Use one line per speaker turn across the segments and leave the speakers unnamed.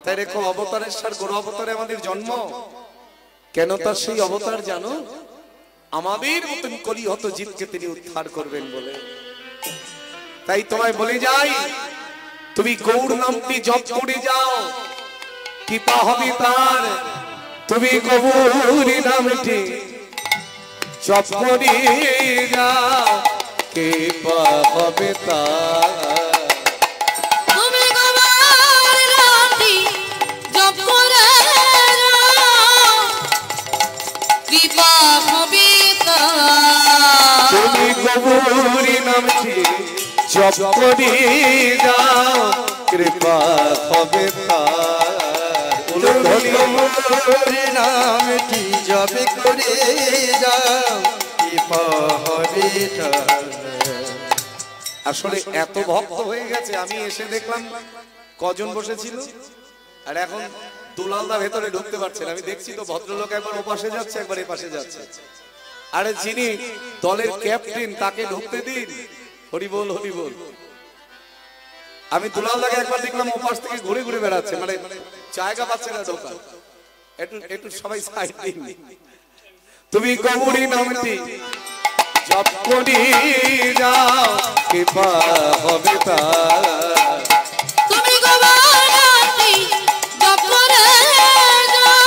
মাথায় রেখো অবতারের সার গরু অবতারে আমাদের জন্ম। কেন তার সেই অবতার জানো? আমাদের মতন কলিহত জীবকে তিনি উদ্ধার করবেন বলে। তাই তোমায় বলে যাই, তুমি গৌর নামটি জপ করে যাও, কৃপা হবে তার। তুমি গৌর নামটি জপ করে যাও, কৃপা হবে তার।
তুমি গৌর নামটি জপ করে যাও, কৃপা হবে তার।
তুমি গৌর নামটি জপ করে যাও, কৃপা হবে তার।
গৌর নামটি জপ করে যাও, কৃপা হবে তার।
আসলে এত ভক্ত হয়ে গেছে, আমি এসে দেখলাম কজন বসেছিল, আর এখন দুলালদা ভেতরে ঢুকতে পারছেন। আমি দেখছি তো ভদ্রলোক একবার ওপাশে যাচ্ছে, একবার এপাশে যাচ্ছে। আরে যিনি দলের ক্যাপ্টেন তাকে ঢুকতে দিন। হরি বল হরি বল। আমি দুলালদাকে একবার দেখলাম ওপাশ থেকে ঘুরে ঘুরে বেড়াচ্ছে, মানে জায়গা পাচ্ছে না ঢোকার। একটু একটু সবাই সাইড দিন। তুমি গৌরী নামটি জপ করে যাও, কৃপা হবে তার।
তুমি গৌর নামটি জপ করে যাও,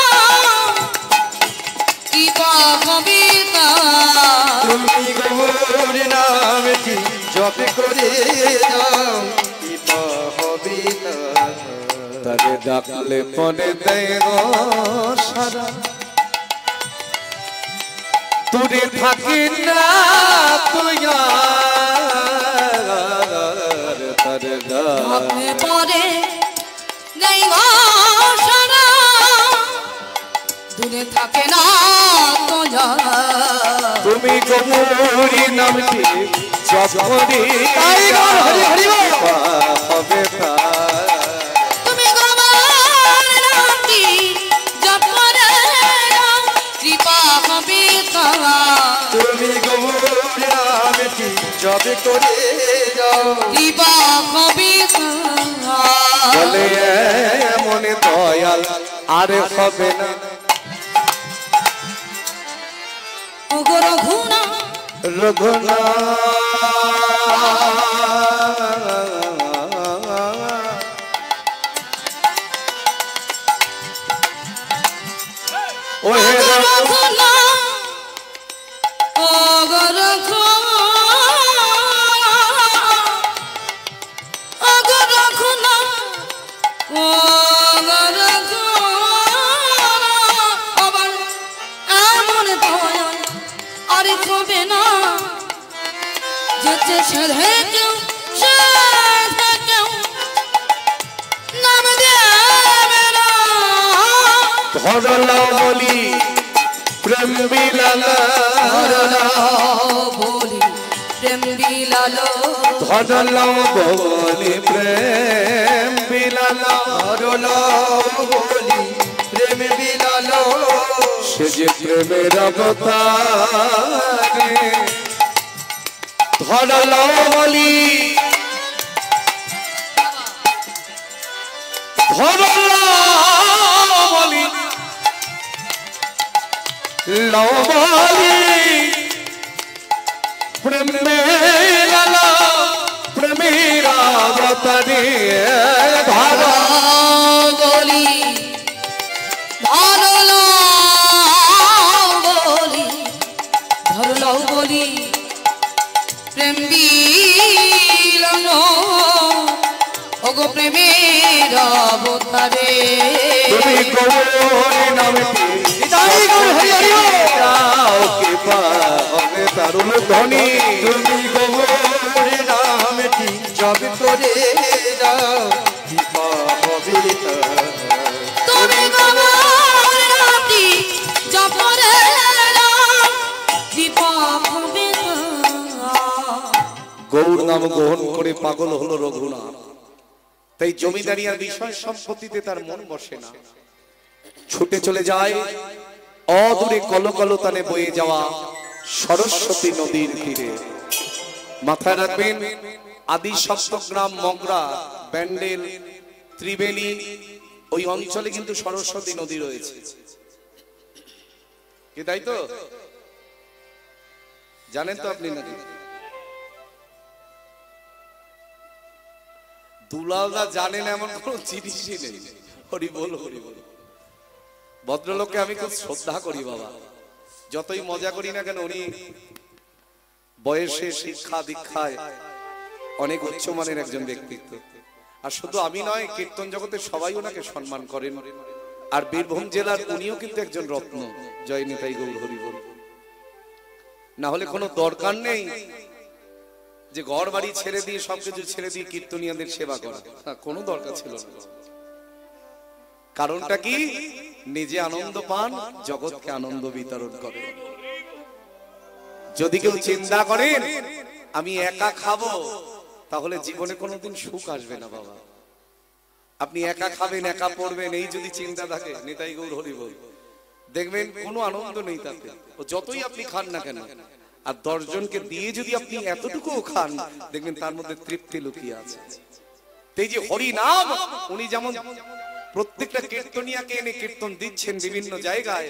কৃপা হবে তার।
তুমি গৌর নামটি জপ করে যাও, কৃপা হবে তার।
তারে ডাকলে পরে দেয় গো সারা, তোরে থাকি না তুই আর। তারে
আপনি পরে নেই গো সারা, দূরে থাকে না তো যা।
তুমি গৌরী নামটি জপ করে যাও, কৃপা হবে তার।
তুমি গৌর নামটি জপ করে যাও, কৃপা হবে তার।
তুমি গৌর নামটি জপ করে যাও,
কৃপা হবে তার।
বলে মনে দয়াল আর হবে না।
ও গো রঘুনা
রঘুনা ও হে
রঘুনা, ও গো রঘুনা, ও গো রঘুনা, ও গো রঘুনা। আবার এমন দয়াল আর হবে না, যেতে ছেড়ে কেউ সেধে কেউ নাম দেবে না।
ধরলা বলি প্রেম বিলালা,
বলি প্রেম বিলালো,
ধরলা বলি প্রেম বিলালা।
বলি প্রেম বিলালো,
সে যে প্রেমের অবতারে। ধরলা বলি ধরলা বলি লবলি প্রেম বিলালা, প্রেমের অবতারে। ধরা
বলি ধরলো বলি, ধরলো বলি প্রেম বিলালো, ও গো প্রেমের অবতারে।
তুমি গৌরী নামটি যাও, কৃপা হবে তারুণ ধ্বনি।
তুমি গৌর নামটি জপ করে যাও, কৃপা হবে তার।
তুমি গৌর নামটি জপ করে যাও, কৃপা হবে তার।
গৌর নাম গ্রহণ করে পাগল হলো রঘুনাথ। তাই জমিদারি আর বিষয় সম্পত্তিতে তার মন বসে না, ছুটে চলে যায় অদূরে কলকলতানে বয়ে যাওয়া সরস্বতী নদীর তীরে। মাথায় রাখবেন, আদি সপ্তগ্রাম, মগরা, ব্যান্ডেল, ত্রিবেণী, ওই অঞ্চলে কিন্তু সরস্বতী নদী রয়েছে, কি তাই তো? জানেন তো আপনি নাকি? দুলালদা জানেন এমন কোন জিনিসই নেই। হরি বল, হরি বল। ভদ্রলোককে আমি খুব শ্রদ্ধা করি বাবা, যতই মজা করি না কেন উনি বয়সে, শিক্ষা দীক্ষায় অনেক উচ্চমানের একজন ব্যক্তিত্ব। আর শুধু আমি নয়, কীর্তন জগতে সবাই ওনাকে সম্মান করেন। আর বীরভূম জেলার উনিও কিন্তু একজন রত্ন। জয় নিতাই গৌর হরি বল। না হলে কোনো দরকার নেই যে ঘর বাড়ি ছেড়ে দিয়ে, সবকিছু ছেড়ে দিয়ে কীর্তনিয়াদের সেবা করা, কোনো দরকার ছিল না। কারণটা কি? নিজে আনন্দ পান, জগৎকে আনন্দ বিতরণ করে। যদি কেউ চিন্তা করেন আমি একা খাবো, তাহলে জীবনে কোনোদিন সুখ আসবে না বাবা। আপনি একা খাবেন, একা পড়বেন, এই যদি চিন্তা থাকে, নিতাই গৌর হরি বল, দেখবেন কোনো আনন্দ নেই তাতে। ও যতই আপনি খান না কেন, আর 10 জনকে দিয়ে যদি আপনি এতটুকুও খান, দেখবেন তার মধ্যে তৃপ্তি লুকিয়ে আছে। এই যে হরি নাম, উনি যেমন প্রত্যেকটা কীর্তনিয়াকে এনে কীর্তন দিচ্ছেন বিভিন্ন জায়গায়,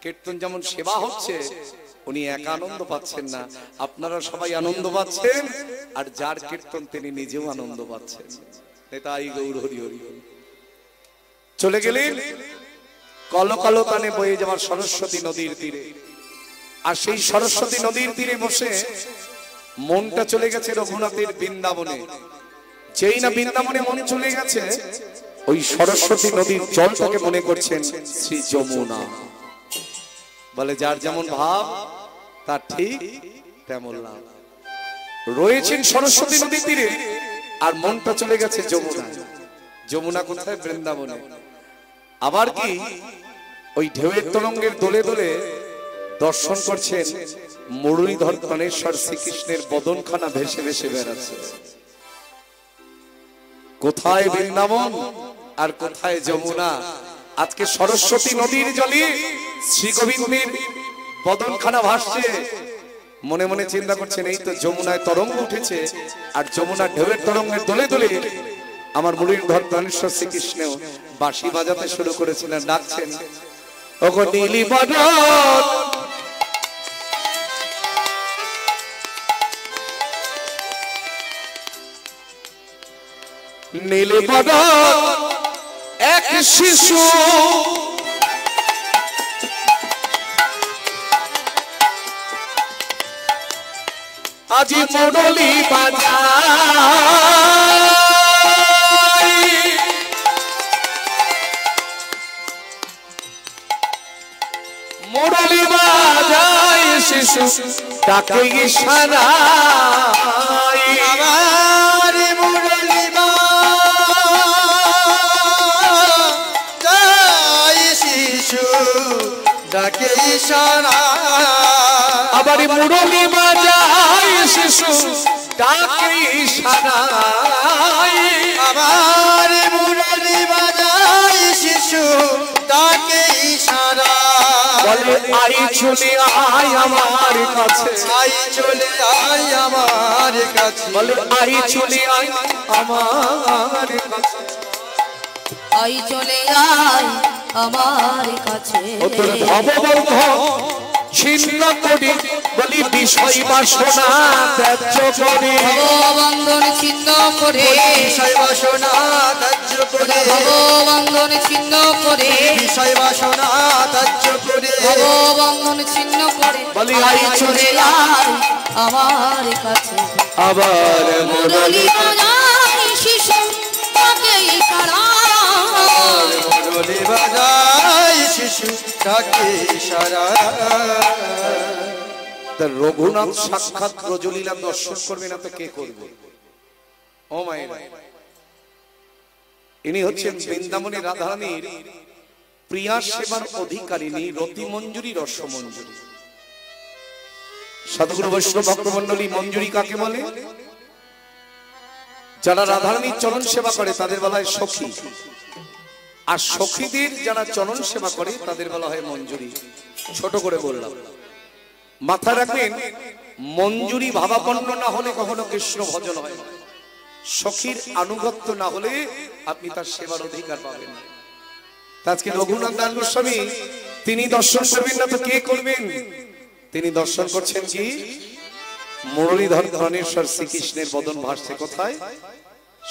কীর্তন যেমন সেবা হচ্ছে, উনি একা আনন্দ পাচ্ছেন না, আপনারা সবাই আনন্দ পাচ্ছেন। আর যার কীর্তন তিনি নিজেও আনন্দ পাচ্ছেন। তাই গৌর হরি হরি। চলে গেলেন কলকালতানে বয়ে যাওয়ার সরস্বতী নদীর তীরে। আর সেই সরস্বতী নদীর তীরে বসে মনটা চলে গেছে রঘুনাথের বৃন্দাবনে। যেই না বৃন্দাবনে মন চলে গেছে, ওই সরস্বতী নদীর জলটাকে মনে করছেন শ্রী যমুনা। বলে যার যেমন ভাব তার ঠিক তেমন লাভ। রয়েছেন সরস্বতী নদীর তীরে আর মনটা চলে গেছে যমুনা। যমুনা কোথায়? বৃন্দাবনে। আবার কি ওই ঢেউয়ের তরঙ্গের দোলে দোলে দর্শন করছেন মুরলীধর প্রাণেশ্বর শ্রীকৃষ্ণের বদনখানা ভেসে ভেসে বেড়াচ্ছে। কোথায় বৃন্দাবন আর কোথায় যমুনা? আজকে সরস্বতী নদীর জলে শ্রী গোবিন্দের বদনখানা ভাসছে। মনে মনে চিন্তা করছেন এই তো যমুনায় তরঙ্গ উঠেছে, আর যমুনার ঢেউয়ের তরঙ্গের দোলে দোলে আমার মুরলীধর প্রাণেশ্বর শ্রীকৃষ্ণ বাঁশি বাজাতে শুরু করেছিলেন, ডাকছেন ওগো নীলি বদন, নীলি বদন এক শিশু, আজি মুরলী বাজায়, মুরলী বাজায় শিশু ডাকে ইশারায়।
আমার মুরলী বাজায় শিশু ডাকে ইশারায়।
আবার মুরলী বাজায় শিশু ডাকে ইশারায়।
আমার মুরলী বাজায় শিশু ডাকে ইশারায়।
বলে আই চলে আয় আমার কাছে,
আই চলে আয় আমার কাছে।
বলে আই চলে আয় আমার কাছে,
আই চলে আয় আমার কাছে।
ও তোর ভববন্ধ ছিন্ন করি, বলি বিষয় বাসনা ত্যায্য করি।
ভববন্ধন ছিন্ন করে,
বিষয় বাসনা ত্যায্য করে।
ভববন্ধন ছিন্ন করে,
বিষয় বাসনা ত্যায্য করে।
ভববন্ধন ছিন্ন করে,
বলি আই চলে
আয় আমার কাছে।
আবার
মুরলী বাজায় শিশু ডাকে ইশারায়।
মুরলী বাজায় শিশু ডাকে ইশারায়।
রঘুনাথ সাক্ষাৎ ব্রজলীলা দর্শন করবে না তো কে করবে? ও মায়েরা, ইনি হচ্ছেন বৃন্দাবনী রাধারানীর প্রিয়া সেবার অধিকারিণী রতি মঞ্জুরি রসমঞ্জুরি। সাধুগুরু বৈষ্ণব ভক্তমণ্ডলী, মঞ্জুরি কাকে বলে? যারা রাধারানীর চরণ সেবা করে তাদের বলা হয় সখী, আর সখীদের যারা চরণ সেবা করে তাদের বলা হয় মঞ্জুরি। ছোট করে বললাম, মাথা রাখবেন, মঞ্জুরি ভাবাপন্ন না হলে কখনো কৃষ্ণ ভজন হয় না। সখীর আনুগত্য না হলে আপনি তার সেবার অধিকার পাবেন না। আজকে রঘুনাথ দাস গোস্বামী তিনি দর্শন করবেন না তো কে করবেন? তিনি দর্শন করছেন কি মুরলীধর ধনেশ্বর শ্রীকৃষ্ণের বদন ভাসছে কোথায়?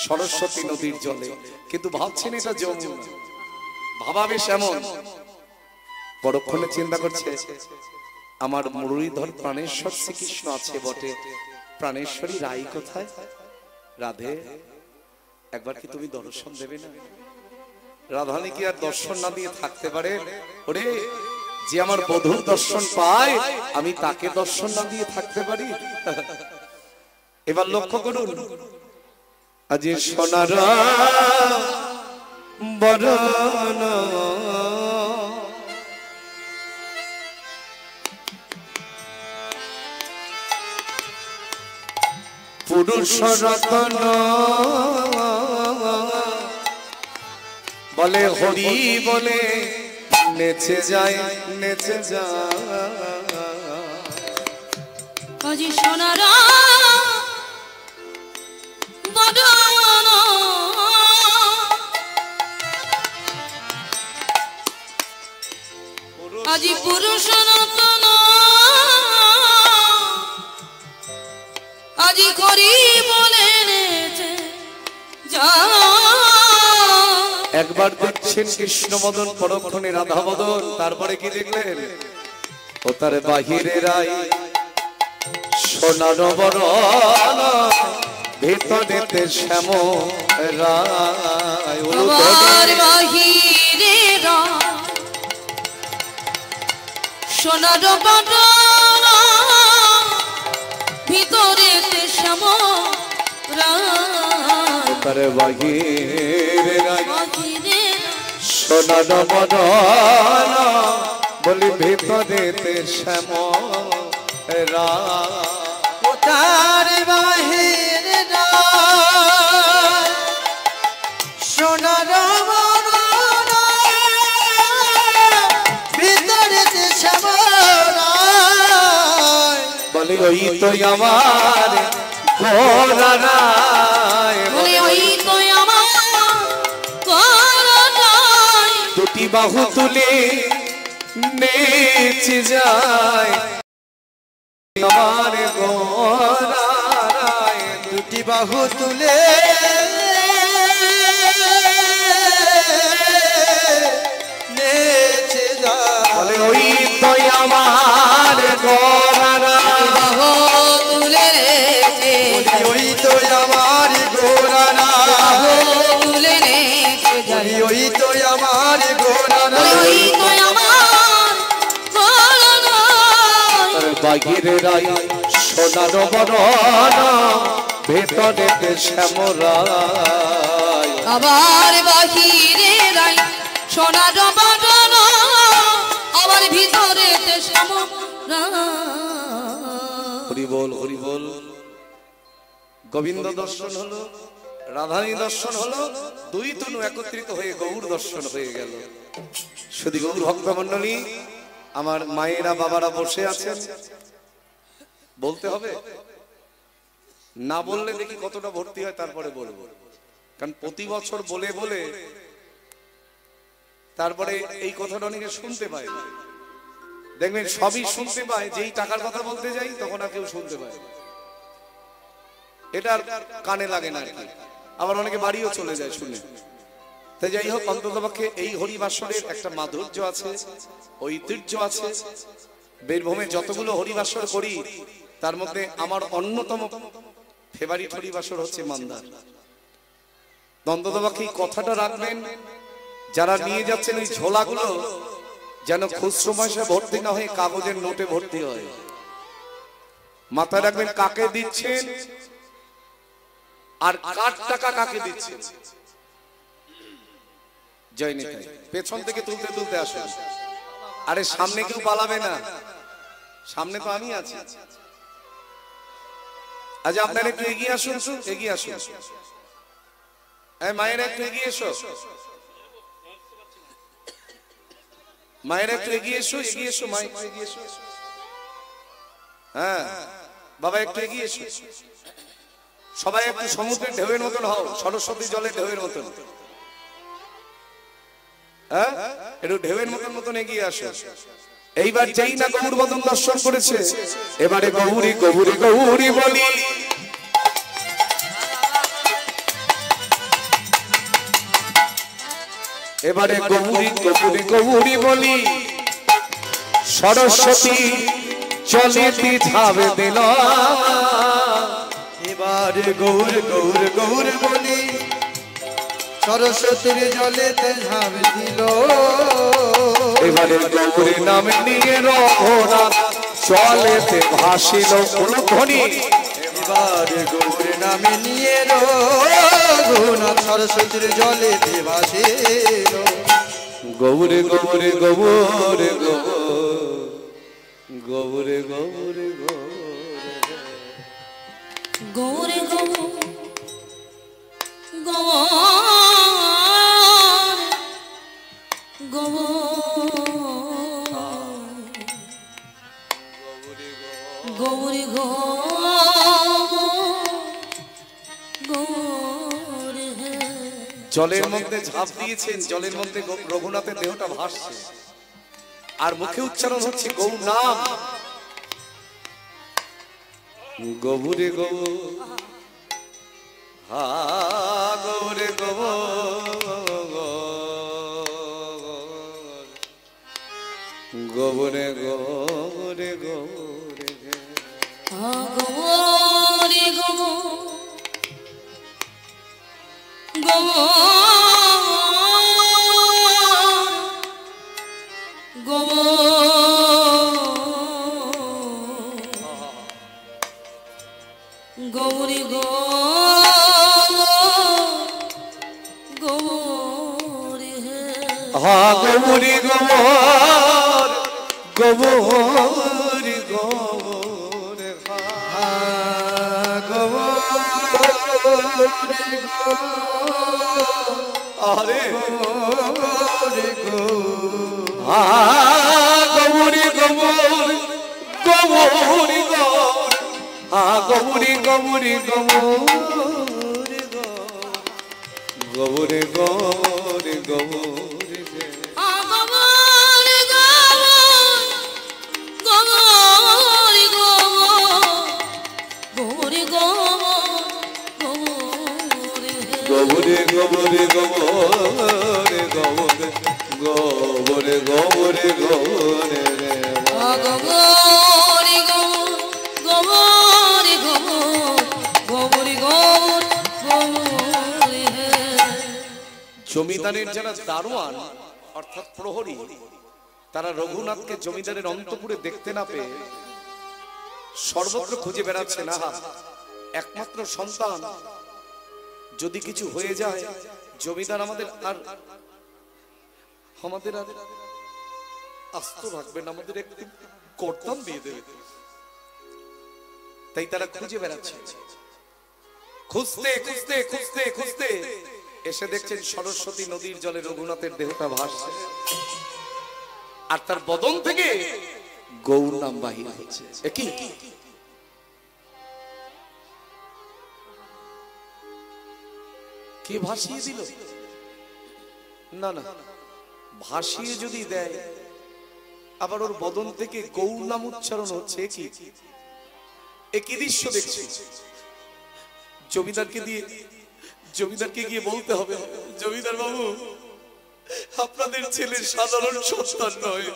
সরস্বতী নদীর জলে। কিন্তু ভাবছেন এটা যমুনা, ভাবাবেশ এমন। পরক্ষণে চিন্তা করছে আমার মুরলীধর প্রাণেশ্বর শ্রীকৃষ্ণ আছে বটে, প্রাণেশ্বরী রাই কোথায়? রাধে একবার কি তুমি দর্শন দেবে না? রাধারানী কি আর দর্শন না দিয়ে থাকতে পারে? ওরে যে আমার বধূর দর্শন পায় আমি তাকে দর্শন না দিয়ে থাকতে পারি? এবার লক্ষ্য করুন, আজ সোনার বরণ পুরুষ রতন বলে হরি বলে নেচে যায় নেচে যায়।
আজি সোনারা বদন আজি পুরুষ রতন আজি করি বলে নেচে যায়।
একবার দেখছেন কৃষ্ণ মদন, পরক্ষণে রাধা মদন, তারপরে কি দেখলেন? ও তার বাহিরে রাই সোনার বরণ ভিতরেতে শ্যাম রায়।
আমার বাহিরে রায় সোনার বদন ভিতরেতে শ্যাম রায়।
তার বাহিরে রাই
বাহিরে
সোনার বরণ বলি ভিতরেতে শ্যাম রায়।
ও তার বাহিরে সোনার বরণ ভিতরেতে শ্যাম রায়।
বলি ওই তো আমার ঘোড়া রায়,
বলে ওই তো আমার করতাই।
দুটি বাহু তুলে নেচে যায় আমার ঘোড়া রায়।
দুটি বাহু তুলে নেচে যায়।
বলে ওই তো আমার ঘোড়া রায়,
বাহু তুলে নেচে যায়।
ওই তো আমার ঘোড়া
বাহু
নাই,
তুলে নেচে যায়।
ওই তো আমার ঘোড়া
বলে
নাই।
ওই তো আমার করতাই।
তার বাহিরে রাই সোনার বরণ ভেতরেতে শ্যাম রায়।
আবার বাহিরে রাই সোনার বদন আবার ভিতরেতে শ্যাম রায়।
হরি বল হরি বল। গোবিন্দ দর্শন হলো, রাধারানী দর্শন হলো, দুই তনু একত্রিত হয়ে গৌর দর্শন হয়ে গেল। শুধু গৌর ভক্ত মন্ডলী, আমার মায়েরা বাবারা বসে আছেন, বলতে হবে না বললে দেখি কতটা ভর্তি হয়, তারপরে বলবো। কারণ প্রতি বছর বলে বলে তারপরে এই কথাটা অনেকে শুনতে পায় না। দেখবেন সবই শুনতে পায়, যেই টাকার কথা বলতে যাই তখন আর কেউ শুনতে পায় না। এটা আর কানে লাগে না আর কি। আবার অনেকে বাড়িও চলে যায় শুনে। তাই যাই হোক, অন্ততপক্ষে এই হরিবাসরের একটা মাধুর্য আছে, ঐতিহ্য আছে। বীরভূমে যতগুলো হরিবাসর করি তার মধ্যে আমার অন্যতম ফেভারিট হরিবাসর হচ্ছে মান্দার। অন্ততপক্ষে এই কথাটা রাখবেন, যারা নিয়ে যাচ্ছেন ওই ঝোলাগুলো যেন খুচরো পয়সা ভর্তি না হয়ে কাগজের নোটে ভর্তি হয়। মাথায় রাখবেন কাকে দিচ্ছেন আর কার টাকা কাকে দিচ্ছেন। জয় নিতাই। পেছন থেকে তুলতে তুলতে আসুন। আরে সামনে কেউ পালাবে না, সামনে তো আমি আছি। আজ আপনারা একটু এগিয়ে আসুন, এগিয়ে আসুন। মায়েরা একটু এগিয়ে এসো, মায়েরা একটু এগিয়ে এসো, এগিয়ে এসো, মা একটু এগিয়ে এসো। হ্যাঁ বাবা একটু এগিয়ে এসো। সবাই একটু সমুদ্রের ঢেউয়ের মতন হও, সরস্বতী জলের ঢেউয়ের মতন। হ্যাঁ, একটু ঢেউয়ের মতন মতন এগিয়ে আসো। এইবার যেই না গৌর বদন দর্শন করেছে, এবারে গৌরী গৌরী গৌরী বলি। এবারে গৌরী গৌরী গৌরী বলি, সরস্বতী চলিতে ঝাবে দিল।
এবারে গৌর গৌর গৌর বলি, সরস্বতীর জলেতে ঝাঁপ দিল।
এবারে গৌরী নাম নিয়ে রঘুনাথ চলেতে ভাসিল ধ্বনি।
এবারে গৌর নামে নিয়ে রঘুনাথ সরস্বতীর জলেতে ভাসিল।
গৌরে গৌরে গৌরে গৌরে গৌরে
গৌরে গৌরে
জলের মধ্যে ঝাঁপ দিয়েছেন, জলের মধ্যে রঘুনাথের দেহটা ভাসছে, আর মুখে উচ্চারণ হচ্ছে গৌ নাম। গৌরে গৌ হা গৌরে গৌ গৌরে গৌরে গৌরে
গৌরী
হা গৌরী গৌর গৌরী গৌর হা আরে হা গৌরী গৌর গৌরী গৌর হা গৌরী গৌরী গৌরী গৌরী গৌরী গৌরী গৌরে গৌরে গৌরে গৌরে গৌরে গৌরে গৌরে জমিদারের যারা দারোয়ান অর্থাৎ প্রহরী, তারা রঘুনাথকে জমিদারের অন্তপুরে দেখতে না পেয়ে সর্বত্র খুঁজে বেড়াচ্ছে। না, একমাত্র সন্তান, যদি কিছু হয়ে যায় জমিদার আমাদের আর আস্ত রাখবেন, আমাদের একটু করতাম দিয়ে দেবে। তাই তারা খুঁজে বেড়াচ্ছে, খুঁজতে খুঁজতে খুঁজতে খুঁজতে এসে দেখছেন সরস্বতী নদীর জলে রঘুনাথের দেহটা ভাসছে, আর তার বদন থেকে গৌর নাম বাহির হচ্ছে। কি কে ভাসিয়ে দিল? না না, ভাসিয়ে যদি দেয় আবার ওর বদন থেকে গৌর নাম উচ্চারণ হচ্ছে। কি একই দৃশ্য দেখছি। জমিদারকে গিয়ে বলতে হবে, জমিদার বাবু, আপনাদের ছেলের সাধারণ সন্তান নয়,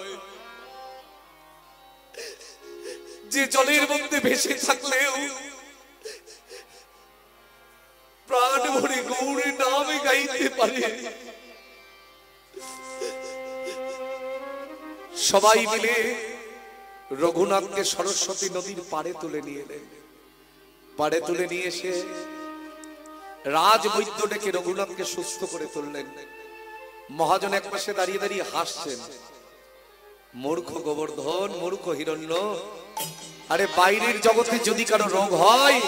যে জলের মধ্যে ভেসে থাকলেও প্রাণ ভরে গৌরের নামে গাইতে পারে। সবাই মিলে রঘুনাথকে সরস্বতী নদীর পাড়ে তুলে নিয়ে এলেন। পাড়ে তুলে নিয়ে এসে রাজবৈদ্য ডেকে রঘুনাথকে সুস্থ করে তুললেন। মহাজন এক পাশে দাঁড়িয়ে দাঁড়িয়ে হাসছেন। মূর্খ গোবর্ধন, মূর্খ হিরণ্য, আরে বাইরের জগতে যদি কারো রোগ হয়,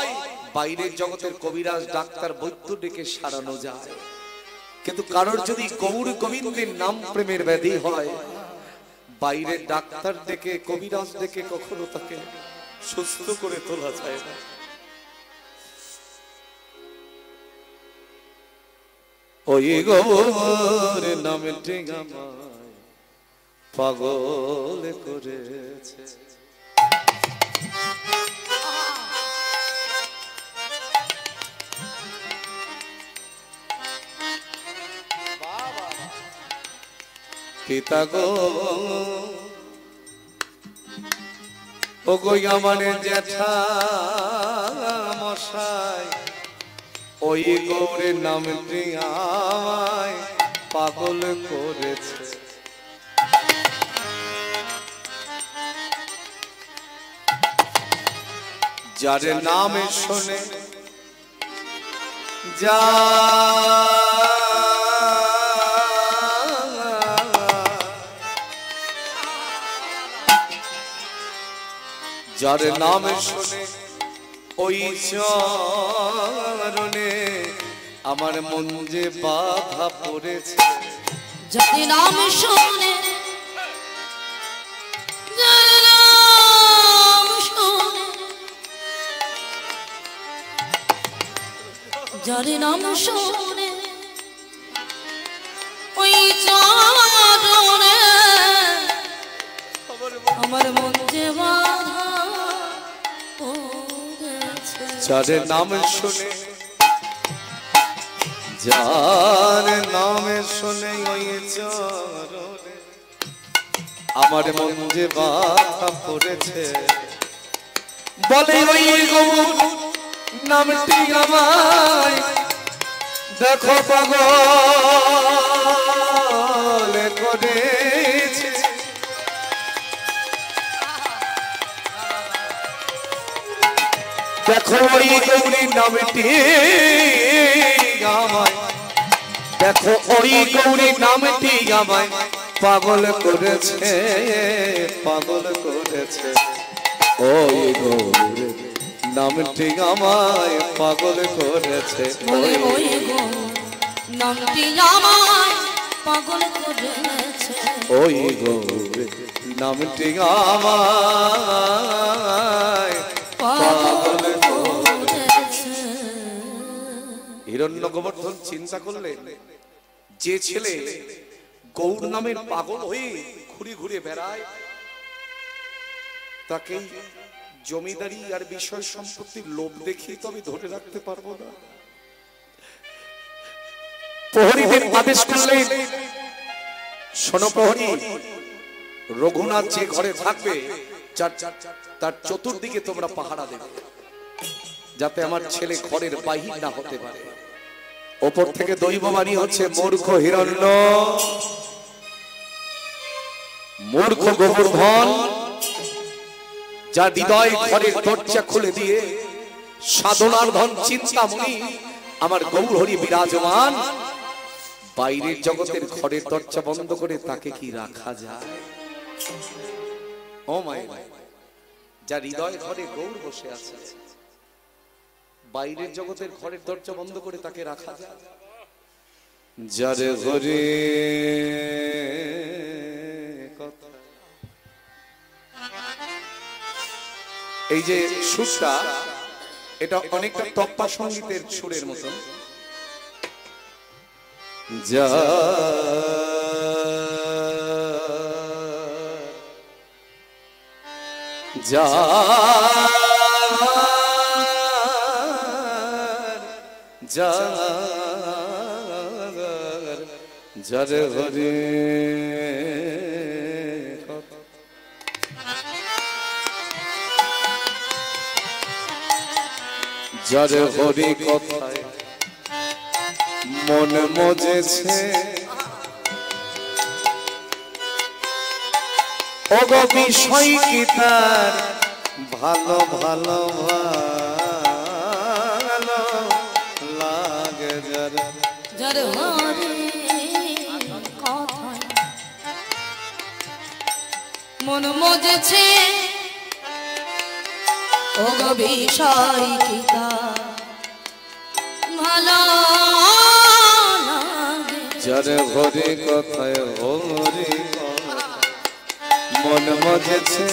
বাইরের জগতের কবিরাজ ডাক্তার বৈদ্য ডেকে সারানো যায়, কিন্তু কারোর যদি গৌর গোবিন্দের নাম প্রেমের ব্যাধি হয়, বাইরের ডাক্তার ডেকে কবিরাজ ডেকে কখনো তাকে সুস্থ করে তোলা যায় না। ওই গৌর নামটি আমায় পাগল করেছে। পিতা গো ও গো আমার জ্যাঠা মশাই, ওই গৌরের নামটি আমায় পাগল করেছে। যার নামে শোনে যা যার নামে শোনে ওই চরণে আমার মন যে বাধা পড়েছে।
যার নাম শোনে, যার নাম শোনে, যার নাম শোনে ওই চরণে আমার মন যে বাধা পড়েছে।
যার নাম শুনে, যার নামে শুনে ওই চরণে আমার মন যে বাধা পড়েছে। বলে ওই গৌর নামটি আমায় দেখো পাগল করেছে। দেখো ওই গৌরী নামটি আমায়, দেখো ওই গৌরী নামটি আমায় পাগল করেছে, পাগল করেছে। ওই গৌরী নামটি আমায় পাগল করেছে।
বলে ওই গৌর নামটি আমায় পাগল করেছে।
ওই গৌরী নামটি আমায় পাগল
করেছে।
হিরণ্য গোবর্ধন চিন্তা করলেন, যে ছেলে গৌর নামের পাগল হয়ে ঘুরে ঘুরে বেড়ায়, তাকে জমিদারি আর বিষয় সম্পত্তির লোভ দেখিয়ে তো আমি ধরে রাখতে পারবো না। প্রহরীদের আদেশ করলেন, শোনো প্রহরী, রঘুনাথ যে ঘরে থাকবে তার চতুর্দিকে তোমরা পাহারা দেবে, যাতে আমার ছেলে ঘরের বাহির না হতে পারে। ওপর থেকে দৈববাণী হচ্ছে, মূর্খ হিরণ্য, মূর্খ গোবর্ধন, যা হৃদয় ঘরের দরজা খুলে দিয়ে সাধনার ধন চিন্তামণি আমার গৌর হরি বিরাজমান, বাইরের জগতের ঘরের দরজা বন্ধ করে তাকে কি রাখা যায়? ও মায়ের, যা হৃদয় ঘরে গৌর বসে আছে, বাইরের জগতের ঘরের দরজা বন্ধ করে তাকে রাখা যায়? যারে ঘরে কথা, এই যে সুরটা, এটা অনেকটা তপ্পা সঙ্গীতের সুরের মতো। যা যা যা যার হরে যার হরি কথায় মন মজেছে, ওগো বিষয় কি তার ভালো ভালো ভালো লাগে যার,
যার হরি কথায় মন মজেছে, ও গো বিষয় কি তার ভালো লাগে।
যার হরি কথায় হরি মন মজেছে,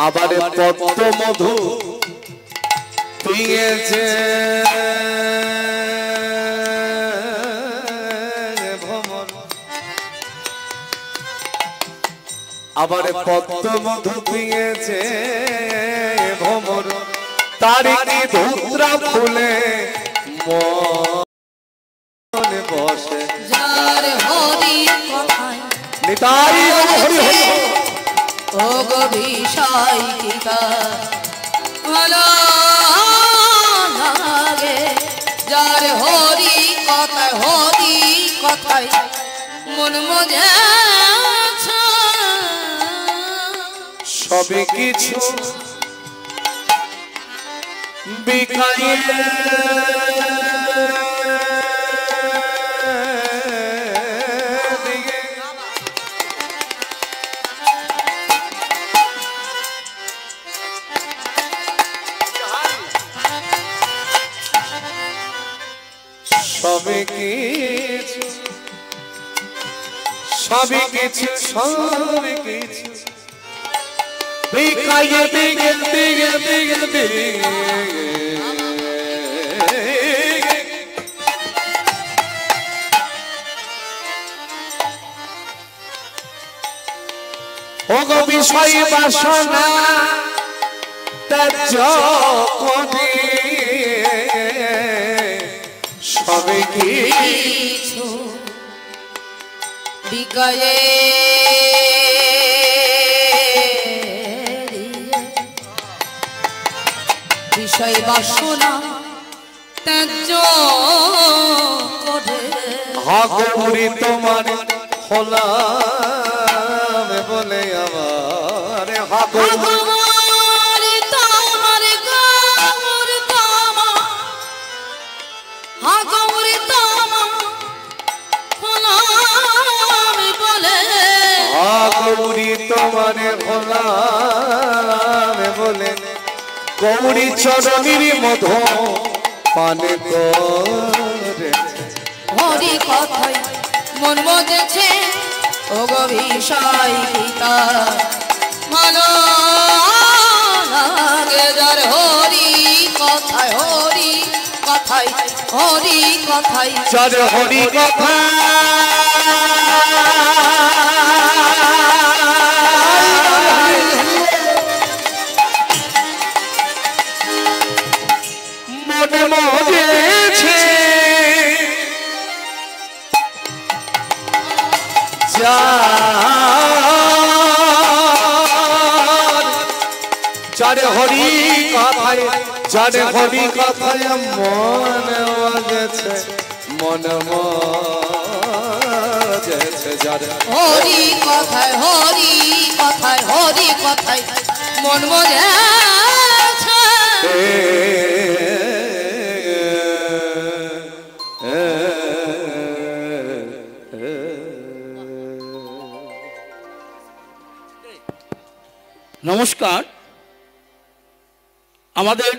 আবার পদ্ম মধু পিয়েছে, আবার পদ্ম মধু পিয়েছে ভ্রমর তারিণী ধুত্রা ফুলে মনে বসে
যার হরি কথায়
নিতাই হরি হরি
ও গো বিষয় কিতা ভালো লাগে যার হরি কথায় মন মজেছে
সবে কিছু বিকায়ে সবে কিছু বিকায়ে দিগে দিগে দিগে দিগে ওগো বিষয় বাসনা ত্যায্য করি সবে
কিছু বিকায়ে বিষয় বাসনা ত্যায্য করে
হাগুরি তোমার হলাম বলে আমার হাগুরি গৌরী তোমার হলাম বলে গৌরী চরণীর মধু পান করে
হরি কথায় মন মজেছে ও গো বিষয় গীতা ভালো লাগে যার হরি কথায়
যার হরি কথা মনে মজেছে যার হরি কথায় যার হরি কথায় মন মজেছে মন মজেছে যার
হরি কথায় মন মজেছে
নমস্কার। আমাদের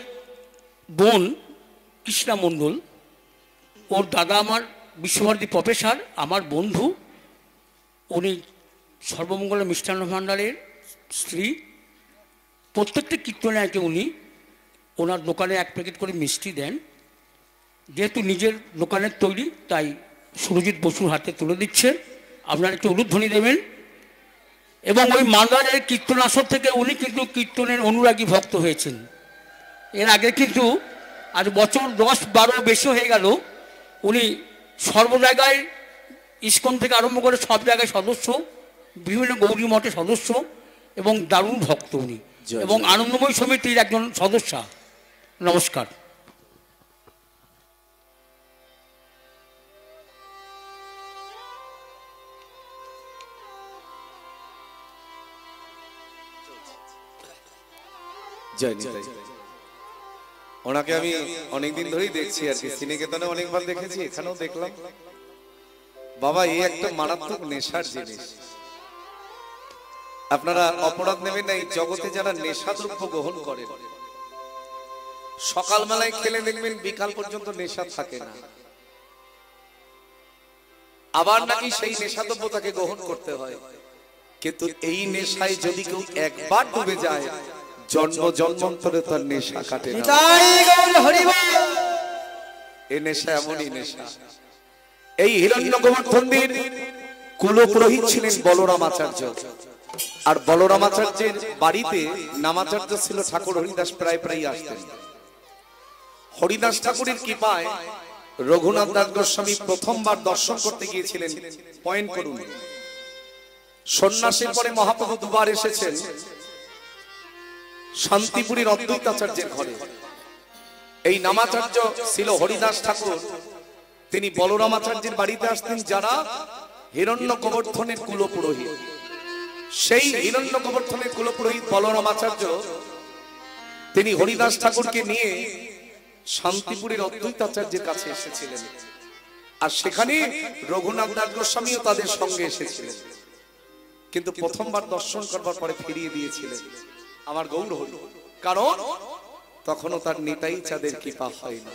বোন কৃষ্ণা মণ্ডল, ওর দাদা আমার বিশ্বভারতী প্রফেসর, আমার বন্ধু। উনি সর্বমঙ্গল মিষ্টান্ন ভাণ্ডারের স্ত্রী। প্রত্যেকটা কীর্তনে উনি ওনার দোকানে এক প্যাকেট করে মিষ্টি দেন। যেহেতু নিজের দোকানের তৈরি, তাই সুরজিৎ বসুর হাতে তুলে দিচ্ছে। আপনারা একটু উলুধ্বনি দেবেন। এবং ওই মালদারের কীর্তন আসর থেকে উনি কিন্তু কীর্তনের অনুরাগী ভক্ত হয়েছেন। এর আগে কিন্তু আজ বছর 10-12 বেশি হয়ে গেল উনি সর্ব জায়গায় ইস্কন থেকে আরম্ভ করে সব জায়গায় সদস্য, বিভিন্ন গৌরী মঠের সদস্য এবং দারুণ ভক্ত উনি, এবং আনন্দময় সমিতির একজন সদস্য। নমস্কার।
ওনাকে আমি অনেকদিন ধরেই দেখছি আর কি, শ্রীনিকেতনে অনেকবার দেখেছি, এখানেও দেখলাম। বাবা, এই একটা মারাত্মক নেশার জিনিস। আপনারা অপরাধ নেবেন না, এই জগতে যারা নেশা দ্রব্য গ্রহণ করেন, সকালবেলায় খেলে দেখবেন বিকাল পর্যন্ত নেশা থাকে না। আবার নাকি সেই নেশা দ্রব্য তাকে গ্রহণ করতে হয়। কিন্তু এই নেশায় যদি কেউ একবার ডুবে যায়, জন্ম জন্মান্তরে তার নেশা কাটে না। এই নেশা এমনই নেশা। এই হিরণ্য গোবর্ধনদের কুলপুরোহিত ছিলেন বলরাম আচার্য। আর বলরামাচার্যের বাড়িতে নামাচার্য ছিল ঠাকুর হরিদাস, প্রায় প্রায় আসতেন। হরিদাস ঠাকুরের কৃপায় রঘুনাথ দাস গোস্বামী প্রথমবার দর্শন করতে গিয়েছিলেন। পয়েন্ট করুন, সন্ন্যাসের পরে মহাপ্রভু দুবার এসেছেন শান্তিপুরীর অদ্বৈতাচার্যের ঘরে। এই নামাচার্য ছিল হরিদাস ঠাকুর, তিনি বলরামাচার্যের বাড়িতে আসতেন, যারা হিরণ্য গোবর্ধনের কুলপুরোহিত। সেই হিরণ্য গোবর্ধনের কুলপুরোহিত বলরামাচার্য তিনি হরিদাস ঠাকুরকে নিয়ে শান্তিপুরের অদ্বৈতাচার্যের কাছে এসেছিলেন, আর সেখানে রঘুনাথ দাস গোস্বামীও তাদের সঙ্গে এসেছিলেন। কিন্তু প্রথমবার দর্শন করবার পরে ফিরিয়ে দিয়েছিলেন আমার গৌর হল, কারণ তখনও তার নিতাই চাঁদের কৃপা হয় না।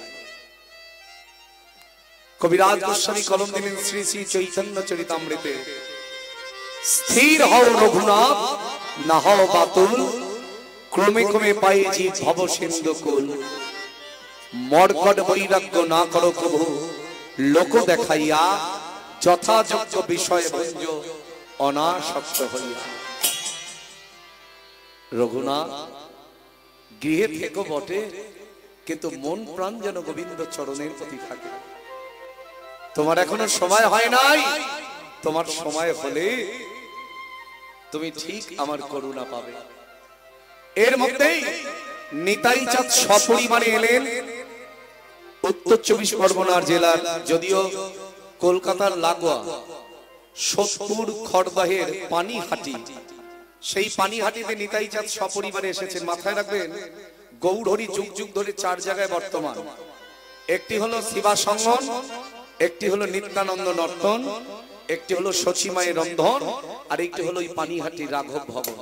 কবিরাজ গোস্বামী কলম দিলেন শ্রী শ্রী চৈতন্য চরিতামৃতে, স্থির হও রঘুনাথ না হও বাতুল, ক্রমে ক্রমে পাই জীব ভব সিন্ধু কুল, মর্কট বৈরাগ্য না করো প্রভু, লোক দেখাইয়া যথাযোগ্য বিষয় ভঞ্জ অনাসক্ত হইয়া। রঘুনাথ গৃহে থেকে বটে, কিন্তু মন প্রাণ যেন গোবিন্দ চরণের প্রতি থাকে। তোমার এখনো সময় হয় নাই, তোমার সময় হলে তুমি ঠিক আমার করুণা পাবে। এর মধ্যেই নিতাই চাঁদ সপরিবারে এলেন উত্তর 24 পরগনার জেলার, যদিও কলকাতার লাগোয়া সোদপুর খড়দহের পানিহাটি, সেই পানিহাটিতে নিতাই চাঁদ সপরিবারে এসেছেন। মাথায় রাখবেন, গৌরহরি যুগ যুগ ধরে 4 জায়গায় বর্তমান। একটি হলো শিবাসঙ্গন, একটি হলো নিত্যানন্দ নর্তন, একটি হলো সচিমায়ের রন্ধন, আর একটি হলো এই পানিহাটি রাঘব ভবন।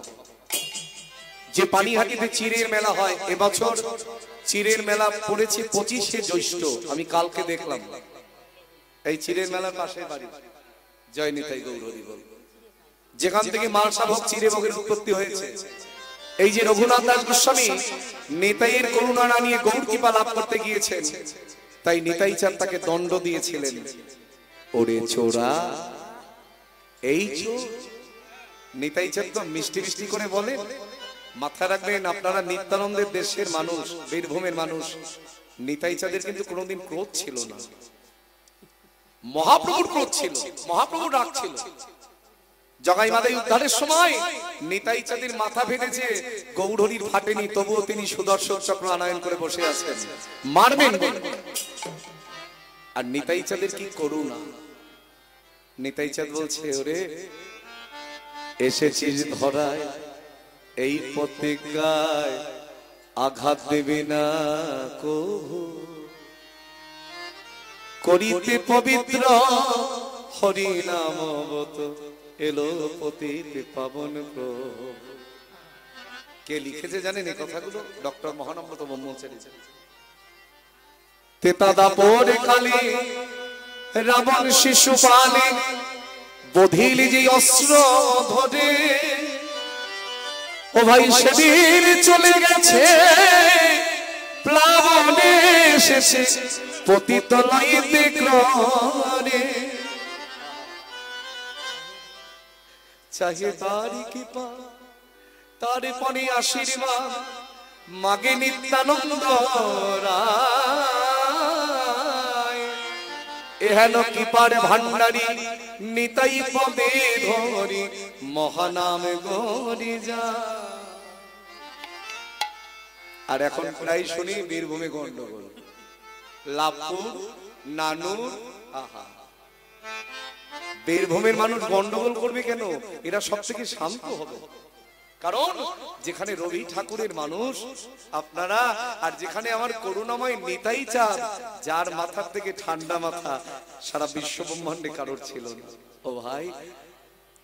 যে পানিহাটিতে চিরের মেলা হয়, এবছর চিরের মেলা পড়েছে 25শে জ্যৈষ্ঠ। আমি কালকে দেখলাম, এই চিরের মেলার পাশে বাড়ি জয় নিতাই গৌর হরি বল, যেখান থেকে মালসা ভোগ চিরে ভোগের উৎপত্তি হয়েছে। এই যে রঘুনাথ দাস গোস্বামী নিতাইয়ের করুণা না নিয়ে গৌর কৃপা লাভ করতে গিয়েছেন, তাই নিতাই চাঁদ তাকে দণ্ড দিয়েছিলেন, ওরে চোরা এই চোর। নিতাই চাঁদ তো মিষ্টি মিষ্টি করে বলে। মাথায় রাখবেন, আপনারা নিত্যানন্দের দেশের মানুষ, বীরভূমের মানুষ, নিতাই চাঁদের কিন্তু কোনোদিন ক্রোধ ছিল না। মহাপ্রভুর ক্রোধ ছিল, মহাপ্রভুর রাগ ছিল। জগাই মাদাই উদ্ধারের সময় নিতাই চাঁদের মাথা ফেটেছে, গৌরহরির ফাটেনি, তবুও তিনি সুদর্শন চক্র আনয়ন করে বসে আছেন, মারবেন। আর নিতাই চাঁদের কি করুণা! নিতাই চাঁদ বলছে, ওরে এসেছিস ধরায়, এই প্রতিজ্ঞায় আঘাত দেবে না কভু, করিতে পবিত্র হরি নামবত এলো পতিতে পাবন প্রভু। কে লিখেছে জানেন এই কথাগুলো? ডক্টর মহানম্রত ব্রহ্মচারী। তেতাদা পরে কালে রাবণ শিশুপালে বধিলি যে অস্ত্র ধরে, ও ভাই সেদিন চলে গেছে প্লাবনে শেষে পতিত লইতে ক্ররে, চাহে তারি কৃপা তার পরে আশীর্বাদ মাগে নিত্যানন্দ রায়, এহেন কৃপার ভান্ডারী নিতাই পদে ধরি মহানাম গরি যা। আর এখন প্রায় শুনি বীরভূমে গন্ডগোল, লাভপুর নানুর। আহা, বীরভূমের মানুষ গন্ডগোল করবে কেন? এরা সব থেকে শান্ত হবে, কারণ যেখানে রবি ঠাকুরের মানুষ আপনারা, আর যেখানে আমার করুণাময় নিতাই চাঁদ, যার মাথার থেকে ঠান্ডা মাথা সারা বিশ্ব ব্রহ্মাণ্ডে কারোর ছিল না। ও ভাই,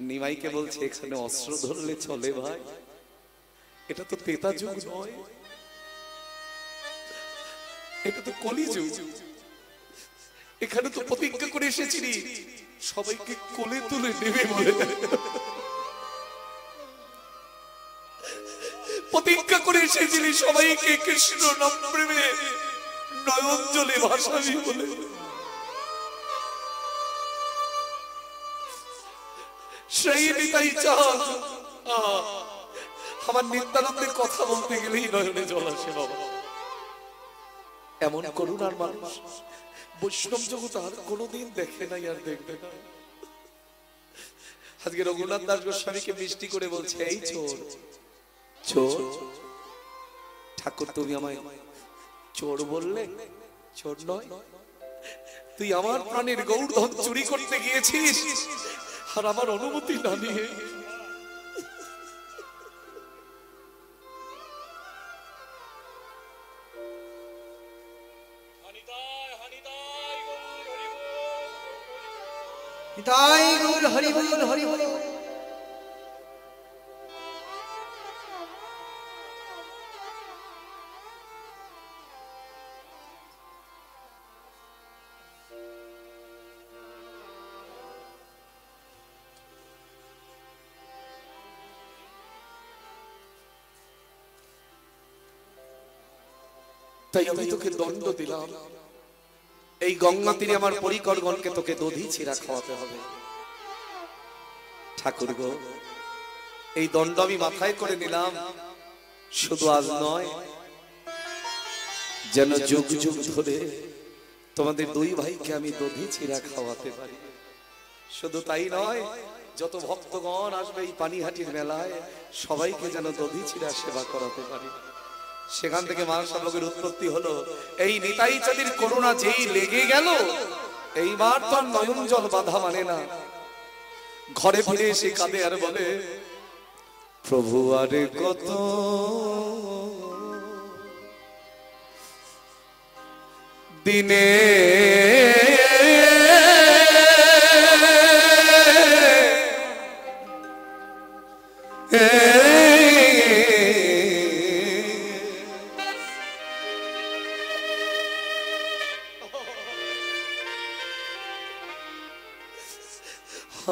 নিমাইকে বলছে এখানে অস্ত্র ধরলে চলে ভাই? এটা তো তেতা যুগ নয়, এটা তো কলিযুগ। এখানে তো প্রতিজ্ঞা করে এসেছিলি সবাইকে কোলে তুলে নেবে বলে, প্রতিজ্ঞা করে এসেছিলি সবাইকে কৃষ্ণ নাম প্রেমে নয়ন জলে ভাসাবি বলে। সেই নিতাই চাঁদ আমার নিত্যানন্দের কথা বলতে গেলেই নয়নে জল আসে বাবা। এমন করুণার মানুষ বৈষ্ণব জগৎ আর কোনোদিন দেখে নাই, আর দেখবে না। আজকে রঘুনাথ দাস গোস্বামীকে মিষ্টি করে বলছে, এই চোর চোর, ঠাকুর তুমি আমায় চোর বললে? চোর নয়, তুই আমার প্রাণের গৌরধন চুরি করতে গিয়েছিস আর আমার অনুমতি না নিয়ে।
তাই গৌর হরি বল হরি বল।
তাই আমি তোকে দণ্ড দিলাম, এই গঙ্গা তীরে আমার পরিকরগণকে তোকে দধি চিরা খাওয়াতে হবে। ঠাকুর গো, এই দণ্ড আমি মাথায় করে নিলাম, শুধু আজ নয়, যেন যুগ যুগ ধরে তোমাদের দুই ভাইকে আমি দধি চিরা খাওয়াতে পারি। শুধু তাই নয়, যত ভক্তগণ আসবে এই পানিহাটির মেলায় সবাইকে যেন দধি চিরা সেবা করাতে পারি। সেখান থেকে মানসা লোকের উৎপত্তি হলো। এই নিতাই চাঁদের করুণা যেই লেগে গেল, এইবার তো নয়ন জল বাধা মানে না। ঘরে ফিরে এসে কাঁদে আর বলে, প্রভু আরে কত দিনে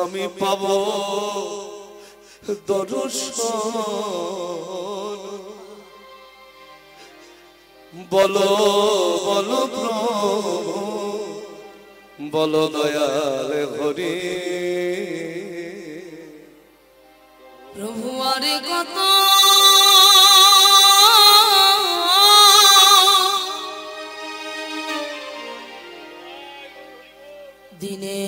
আমি পাব দর্শন। বলো বলো প্রভু, বলো দয়াল হরি।
প্রভু আরে কত দিনে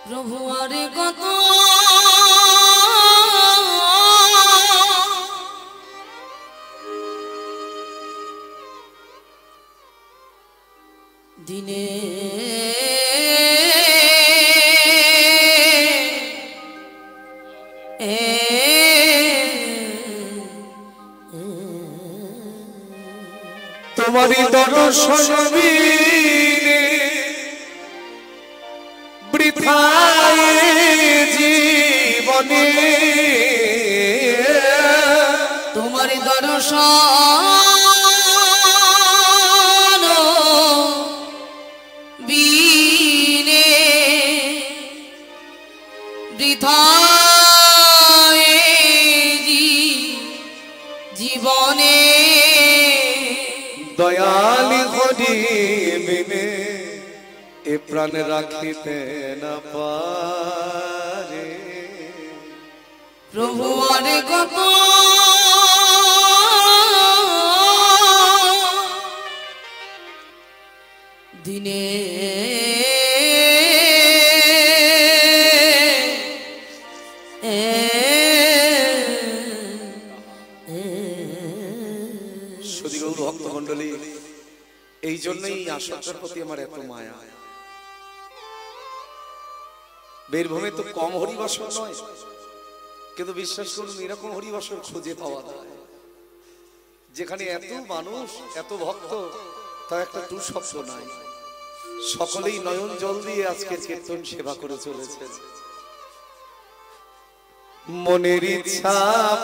প্রভু আরে কত দিনে
তোমারই দর্শন বিনে বৃথায় জীবনে,
তোমার দর্শন বিনে বৃথায় জীবনে,
দয়াল হরি বিনে এ প্রাণ রাখিতে না পারে।
প্রভু আরে কত দিনে
সুধী গৌর ভক্তমণ্ডলী, এই জন্যই আসরটার প্রতি আমার এত মায়া। বীরভূমে তো কম হরিবাসর নয়, কিন্তু বিশ্বাস করুন এরকম হরিবাসর খুঁজে পাওয়া যায় যেখানে এত মানুষ, এত ভক্ত, তা একটা টু শব্দ নাই। সকলেই নয়ন জল দিয়ে আজকের কীর্তন সেবা করে চলেছে। মনের ইচ্ছা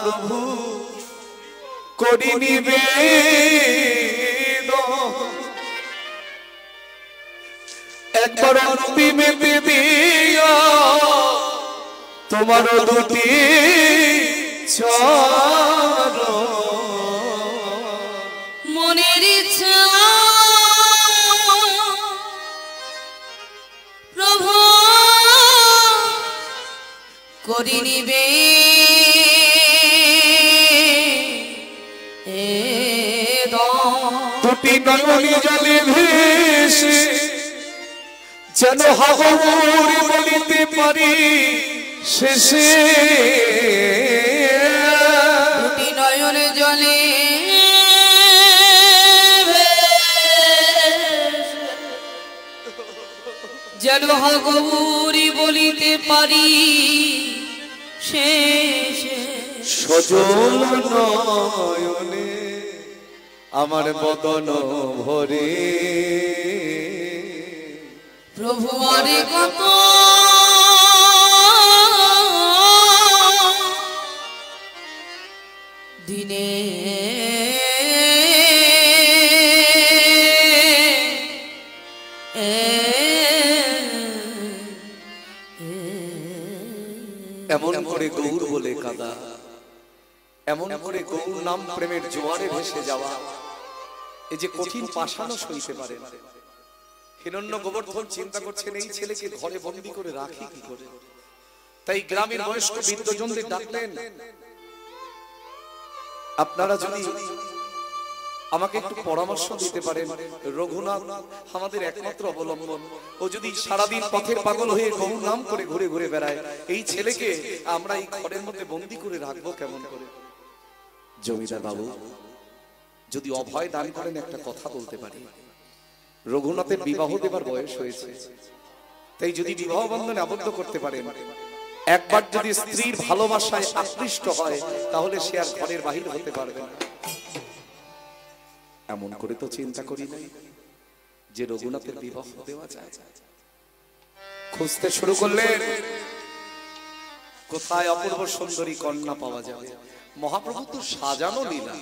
প্রভু করি নিবেদন, একবার অন্তিমেতে দিও তোমার দুটি চরণ।
মনের ইচ্ছা প্রভু করি নিবে
দুটি নয়নি জলে ভেসে যেন হাগরি বলিতে পারি শেষে।
দুটি নয়ন জলে যেন গৌরী বলিতে পারি শেষে।
সজল নয়নে আমার বদন ভরে
প্রভু আরে কত দিনে
এমন করে গৌর বলে কাদা, এমন করে গৌর নাম প্রেমের জোয়ারে ভেসে যাওয়া, এই যে কঠিন পাষাণও সইতে পারে না। হিরণ্য গোবর্ধন চিন্তা করছেন এই ছেলেকে ঘরে বন্দী করে রাখি কি করে। তাই গ্রামের বয়স্ক বৃদ্ধজনদের ডাকলেন, আপনারা যদি আমাকে একটু পরামর্শ দিতে পারেন, রঘুনাথ আমাদের একমাত্র অবলম্বন, ও যদি সারাদিন পথের পাগল হয়ে গৌর নাম করে ঘুরে ঘুরে বেড়ায়, এই ছেলেকে আমরা এই ঘরের মধ্যে বন্দী করে রাখবো কেমন করে? জমিদার বাবু যদি অভয় দান করেন একটা কথা বলতে পারি, রঘুনাথের বিবাহ দেবার বয়স হয়েছে, তাই যদি বিবাহ বন্ধনে আবদ্ধ করতে পারেন, একবার যদি স্ত্রীর ভালোবাসায় আকৃষ্ট হয় তাহলে সে আর ঘরের বাহির হতে পারবে না। এমন করে তো চিন্তা করি নাই যে রঘুনাথের বিবাহ দেওয়া যায়। খুঁজতে শুরু করলেন কোথায় অপূর্ব সুন্দরী কন্যা পাওয়া যাবে। মহাপ্রভু তো সাজানো লীলা,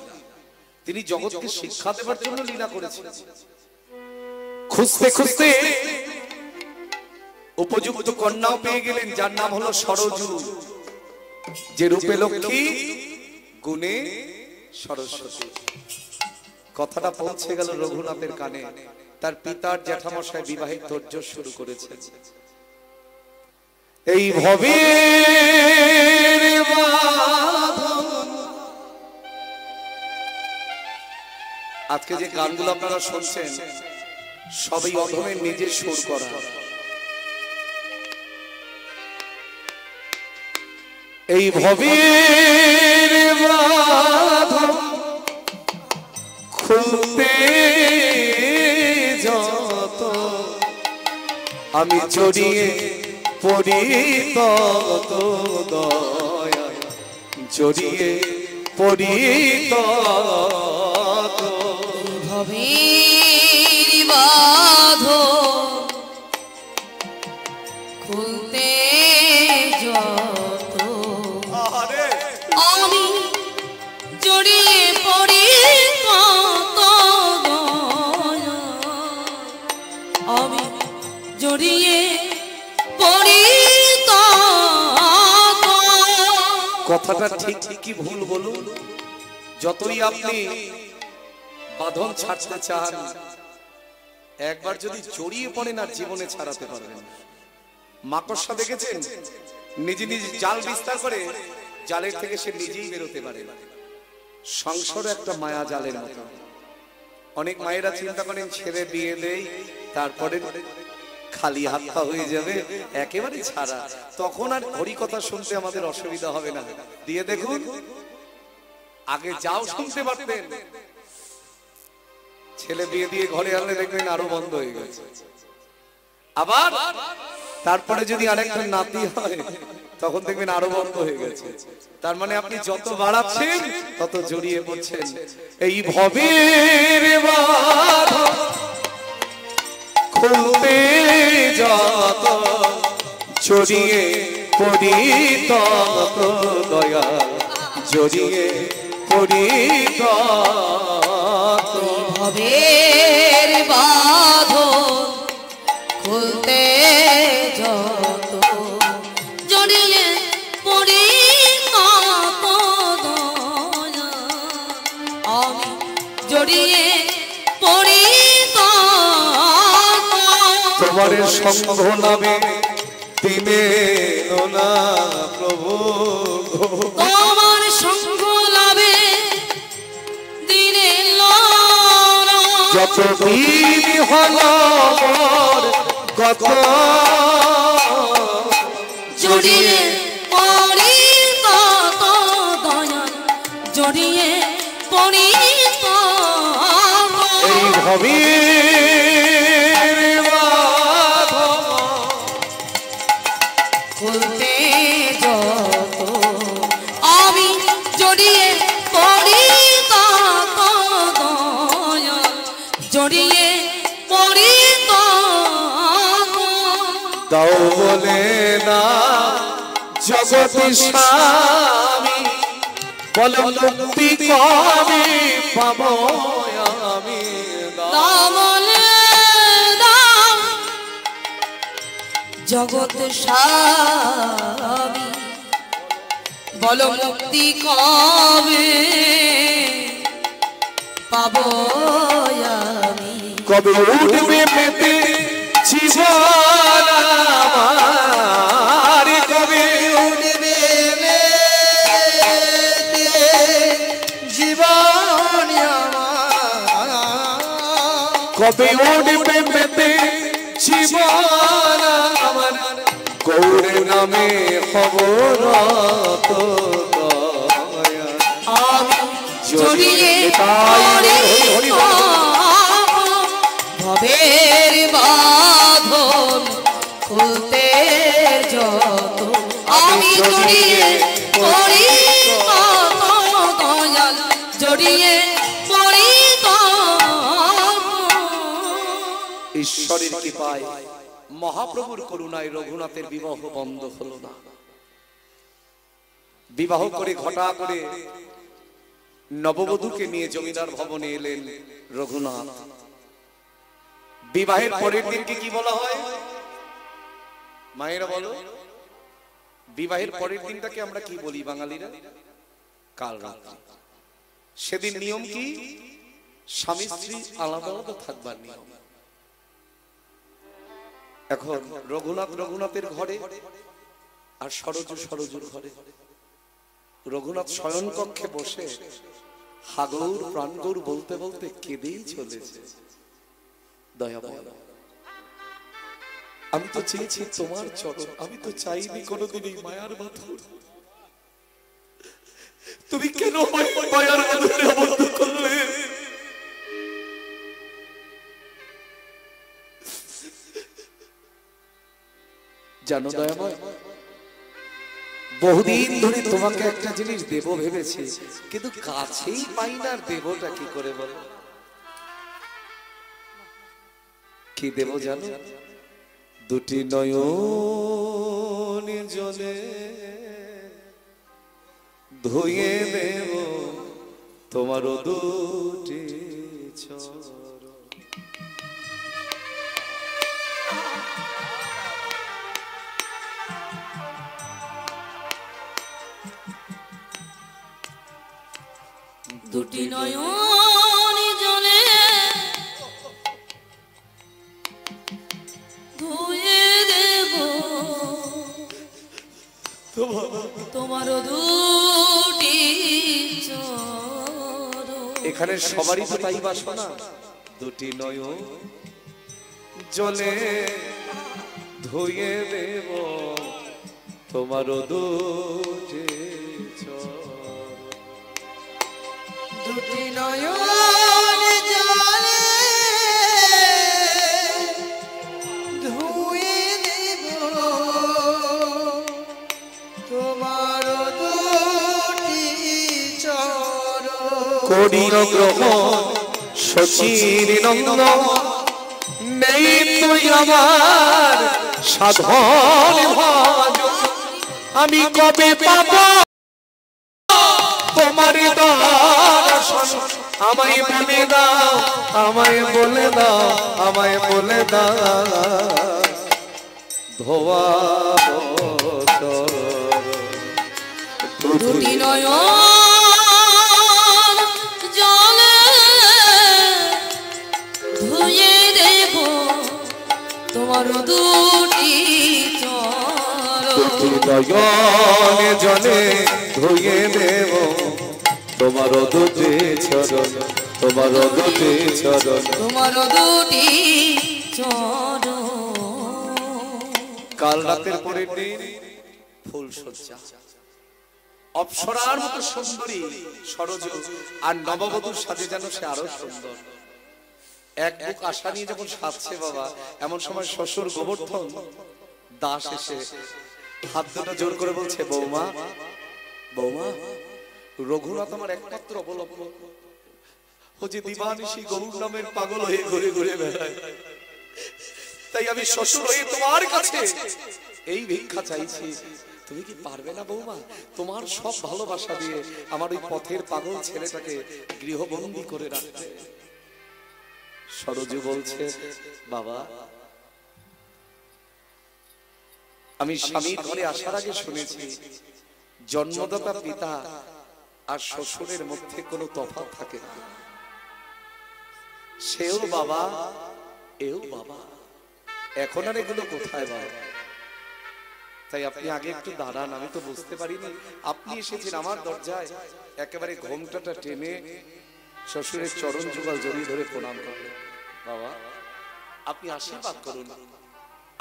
তিনি জগৎকে শিক্ষা দেবার জন্য লীলা করেছেন। খুঁজতে খুঁজতে উপযুক্ত কন্যাও পেয়ে গেলেন, যার নাম হলো সরজু, যে রূপে লক্ষ্মী গুণে সরস্বতী। কথাটা পৌঁছে গেল রঘুনাথের কানে, তার পিতার জ্যাঠামশাই বিবাহের তোড়জোড় শুরু করেছে। এই ভবের বাঁধন, আজকে যে গানগুলো আপনারা শুনছেন সবই অধমের নিজের সুর করা। এই ভবের বাঁধন খুলতে যত আমি জড়িয়ে পড়ি তত দয়া, জড়িয়ে পড়ি তত
ভবের বাঁধন খুলতে যত আমি জড়িয়ে পড়ি তত দয়া, আমি জড়িয়ে পড়ি তত।
কথাটা ঠিক কি ভুল বলুন? যতই আপনি বাঁধন ছাড়তে চান, একবার যদি জড়িয়ে পড়েন আর জীবনে ছাড়াতে পারবেন। মাকড়সা দেখেছেন নিজে নিজে জাল বিস্তার করে, জালের থেকে সে নিজেই বেরোতে পারে। সংসার একটা মায়া জালের মতো। অনেক মায়েরা চিন্তা করেন ছেলে বিয়ে দেই তারপরে খালি হাত হয়ে যাবে, একেবারে ছাড়া, তখন আর হরি কথা শুনতে আমাদের অসুবিধা হবে না। দিয়ে দেখুন আগে যাও শুনতে পারতেন, ছেলে বিয়ে দিয়ে ঘরে আনলে দেখবেন আরো বন্ধ হয়ে গেছে। আবার তারপরে যদি আরেকটা নাতি হয় তখন দেখবেন আরো বন্ধ হয়ে গেছে। তার মানে আপনি যত বাড়াচ্ছেন তত জড়িয়ে পড়ছেন এই ভবের বাঁধন খুলতে যত জড়িয়ে পড়ি তত দয়া জড়িয়ে পড়ি তত
ভবের বাঁধন খুলতে যত জড়িয়ে পড়ি তত দয়া আমি জড়িয়ে পড়ি তত
তোমার সঙ্গ নামে দিনে না প্রভু
তোমার সঙ্গ লাভে দিনে
যত দিন হল কত
জড়িয়ে পড়ি তত দয়া জড়িয়ে পড়ি তত
এই ভবের বাঁধন
খুলতে যত আমি জড়িয়ে পড়ি তত দয়া জড়িয়ে পড়ি তত
দাও বলে না জগৎ স্বামী বল মুক্তি কবে পাবো আমি
দামলে দাম জগৎ স্বামী বল মুক্তি কবে পাবো আমি
কবে উঠবে পেতে জীবন আমার কবে
উঠবে মেতে জীবন আমার
কবে উঠবে পেতে জীবন আমার গৌর নামে খবর তো দয়া
আমি জড়িয়ে
তাই
পড়ি ভবের বাঁধন খুলতে যত আমি জড়িয়ে পড়ি তত দয়াল জড়িয়ে পড়ি
ঈশ্বরের কৃপায় মহাপ্রভুর করুণায় রঘুনাথের বিবাহ বন্ধ হলো না। বিবাহ করে ঘটা করে নববধূকে নিয়ে জমিদার ভবনে এলেন রঘুনাথ। বিবাহের পরের দিনকে কি বলা হয় মায়েরা বলো? বিবাহের পরের দিনটাকে আমরা কি বলি বাঙালিরা? কাল রাত্রি। সেদিন নিয়ম কি? স্বামী স্ত্রী আলাদা আলাদা থাকবার নিয়ম। এখন রঘুনাথ রঘুনাথের ঘরে আর সরজু সরজুর ঘরে। রঘুনাথ শয়ন কক্ষে বসে হাগৌর প্রাণগৌর বলতে বলতে কেঁদেই চলেছে। দয়াময়, আমি তো চেয়েছি তোমার চরণ, আমি তো চাইনি কোনোদিন এই মায়ার বাঁধন। তুমি কেন মায়ার বাঁধনে আবদ্ধ করলে? জানো দয়াময়, বহুদিন ধরে তোমাকে একটা জিনিস দেব ভেবেছি, কিন্তু কাছেই পাই না। দেবটা কি করে বলো? কি দেব জানো? দুটি নয়ন জলে ধুয়ে দেব তোমারও দুটি চরণ।
দুটি নয়ন জলে ধুয়ে দেব তোমার দুটি চরণ।
এখানে সবারই তো তাই বাসনা। দুটি নয়ন জলে ধুয়ে দেব তোমারও দুটি চরণ।
দুটি নয়ন জলে
করিও গ্রহণ শচীর নন্দ নেই তুই আমার সাধন ভজন আমি কবে পাব তোমার দর্শন আমায় বলে দাও আমায় বলে দাও আমায় বলে দাও ধোয়া
দুটি নয়ন জলে ধুয়ে দেব তোমার দুটি
নয়ন জলে ধুয়ে দেব তোমার দুটি চরণ তোমার দুটি চরণ
তোমার দুটি চরণ।
কাল রাতের পরের দিন ফুল সজ্জা অপ্সরার মতো সুন্দরী সরজ আর নববধূর সাজে যেন সে আরো সুন্দর। এক বুক আশা নিয়ে যখন সাজছে বাবা, এমন সময় শ্বশুর গোবর্ধন দাস এসে হাত দুটো জোর করে বলছে, বৌমা বৌমা, রঘুনাথ আমার একমাত্র অবলম্বন, ও যে দিবানিশি গরুর নামের পাগল হয়ে ঘুরে ঘুরে বেড়ায়, তাই আমি শ্বশুর হয়ে তোমার কাছে এই ভিক্ষা চাইছি। তুমি কি পারবে না বৌমা তোমার সব ভালোবাসা দিয়ে আমার ওই পথের পাগল ছেলেটাকে গৃহবন্দী করে রাখতে? সরজু বলছে, বাবা আমি স্বামীর ঘরে আসার আগে শুনেছি জন্মদাতা পিতা আর শ্বশুরের মধ্যে কোনো তফাৎ থাকে না, সেও বাবা এও বাবা, এখন আর এগুলো কোথায় বাবা? তাই আপনি আগে একটু দাঁড়ান, আমি তো বুঝতে পারিনি আপনি এসেছেন আমার দরজায়, একেবারে ঘোমটাটা টেনে শ্বশুরের চরণ যুগল জড়িয়ে ধরে প্রণাম করলেন। বাবা আপনি আশীর্বাদ করুন,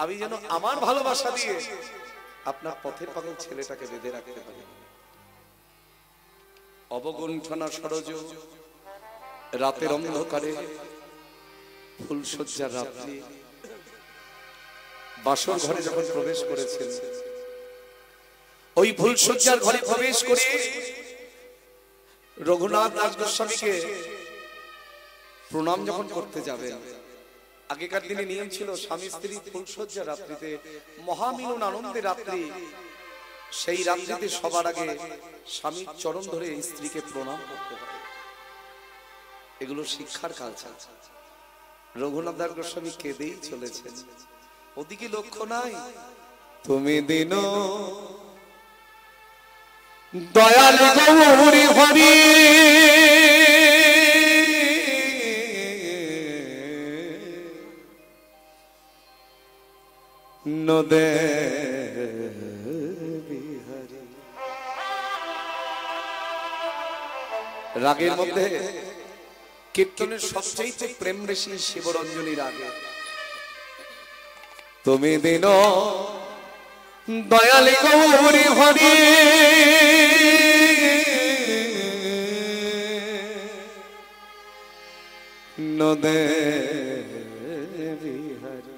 আমি যেন আমার ভালোবাসা দিয়ে আপনার পথের পাগল ছেলেটাকে বেঁধে রাখতে পারি। অবগুণ্ঠনা সরজ রাতের অন্ধকারে ফুলসজ্জার রাত্রি বাসর ঘরে যখন প্রবেশ করেছেন, ওই ফুলসজ্জার ঘরে প্রবেশ করে রঘুনাথ দাস গোস্বামীকে প্রণাম যখন করতে যাবেন, আগেকার দিনে নিয়ম ছিল স্বামী স্ত্রী ফুলসজ্জার রাত্রিতে মহামিলন আনন্দের রাত্রি, সেই রাত্রিতে সবার আগে স্বামীর চরণ ধরে স্ত্রীকে প্রণাম করতে হয়, এগুলো শিক্ষার কালচার। রঘুনাথ দাস গোস্বামী কেঁদেই চলেছেন, ওদিকে লক্ষ্য নাই। তুমি দিন দয়াল গৌরী হরি নদে বিহারী। রাগের মধ্যে কীর্তনের সবচেয়ে প্রেম বেশি শিবরঞ্জনী রাগে। তুমি দিন দয়াল গৌরী হরি নদে বিহারী।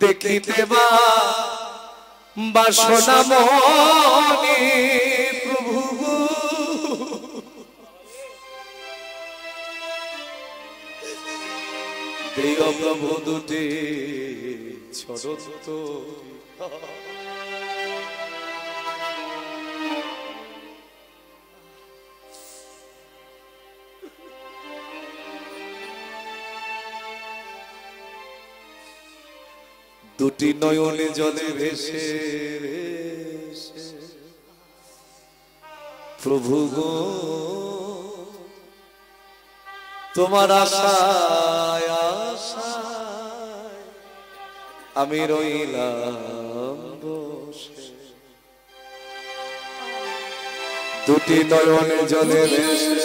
দেখিতে বাসনা মনে প্রভু প্রিয় প্রভু দুটি ছোট দুটি নয়নে জলে ভেসে ভেসে প্রভু গো তোমার আশায় আশায় আমি রইলাম বসে। দুটি নয়নে জলে ভেসে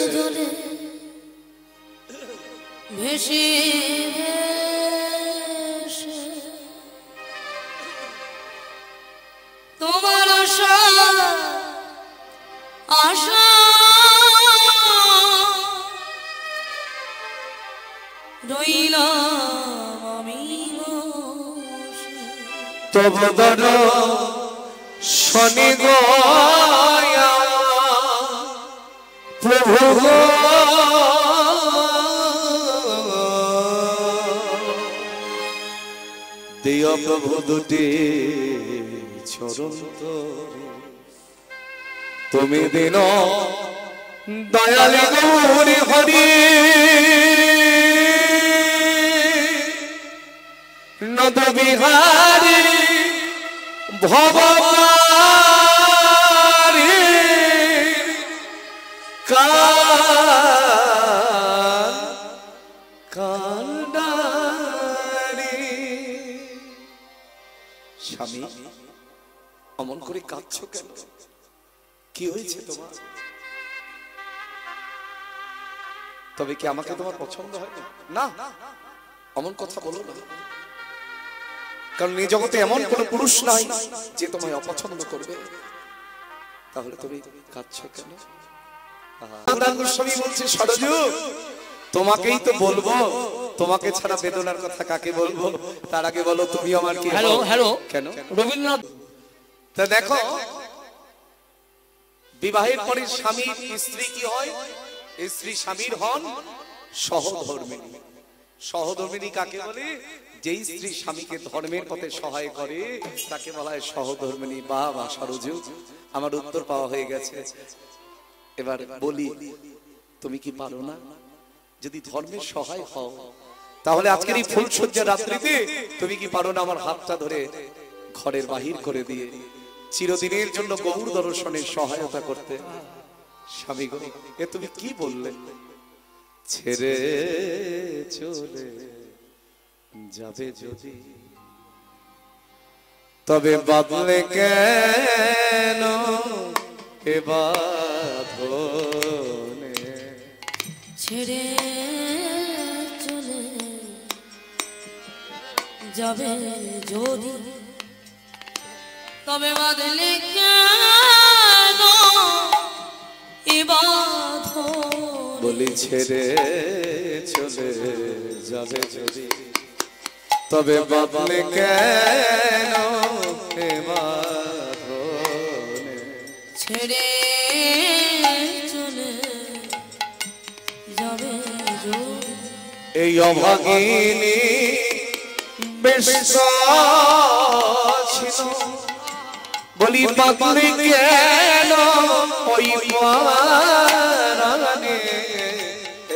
ভেসে তোমার আশা আশা রইলাম আমি বসে।
প্রভুদর শনি গয়া প্রভু গো দিও প্রভু দুটি চরণ তোরে তুমি দিন দয়ালি গৌরী হরি নদ বিহারী ভবতারী কান্ডারী। স্বামী অমন করে কাঁদছ কেন? কি হয়েছে তোমার? তবে কি আমাকে তোমার পছন্দ হয় না? না, অমন কথা বলো না, কারণ এই জগতে এমন কোন পুরুষ নাই যে তোমায় অপছন্দ করবে। তাহলে তুমি কাঁদছ কেন? গোস্বামী বলছে সরজু তোমাকেই তো বলবো, তোমাকে ছাড়া বেদনার কথা কাকে বলবো? তার আগে বলো তুমি আমার কি?
হ্যালো হ্যালো,
কেন
রবীন্দ্রনাথ।
তা দেখো, বিবাহের পরে স্বামী স্ত্রী কি হয়? স্ত্রী স্বামীর হন সহধর্মিণী। সহধর্মিণী কাকে বলে? যেই স্ত্রী স্বামীকে ধর্মের পথে সহায় করে তাকে বলা হয় সহধর্মিণী। বাবা সরজু, আমার উত্তর পাওয়া হয়ে গেছে। এবার বলি, তুমি কি পারো না? যদি ধর্মের সহায় হও তাহলে আজকের এই ফুলসজ্জার রাত্রিতে তুমি কি পারো না আমার হাতটা ধরে ঘরের বাহির করে দিয়ে চিরদিনের জন্য গৌর দর্শনের সহায়তা করতে? স্বামী গো, এ তুমি কি বললে? ছেড়ে চলে যাবে যদি, তবে বাদলে কেন এ বাঁধনে?
ছেড়ে চলে যাবে যদি, তবে বাদলে কেন এ বাঁধন?
বলি ছেড়ে চলে যাবে যদি, তবে বাদলে কেন এ বাঁধনে?
ছেড়ে চলে যাবে যদি,
এই অভাগিনী বেশ ছিল, বলি বাদলে কেন ওই পারানে?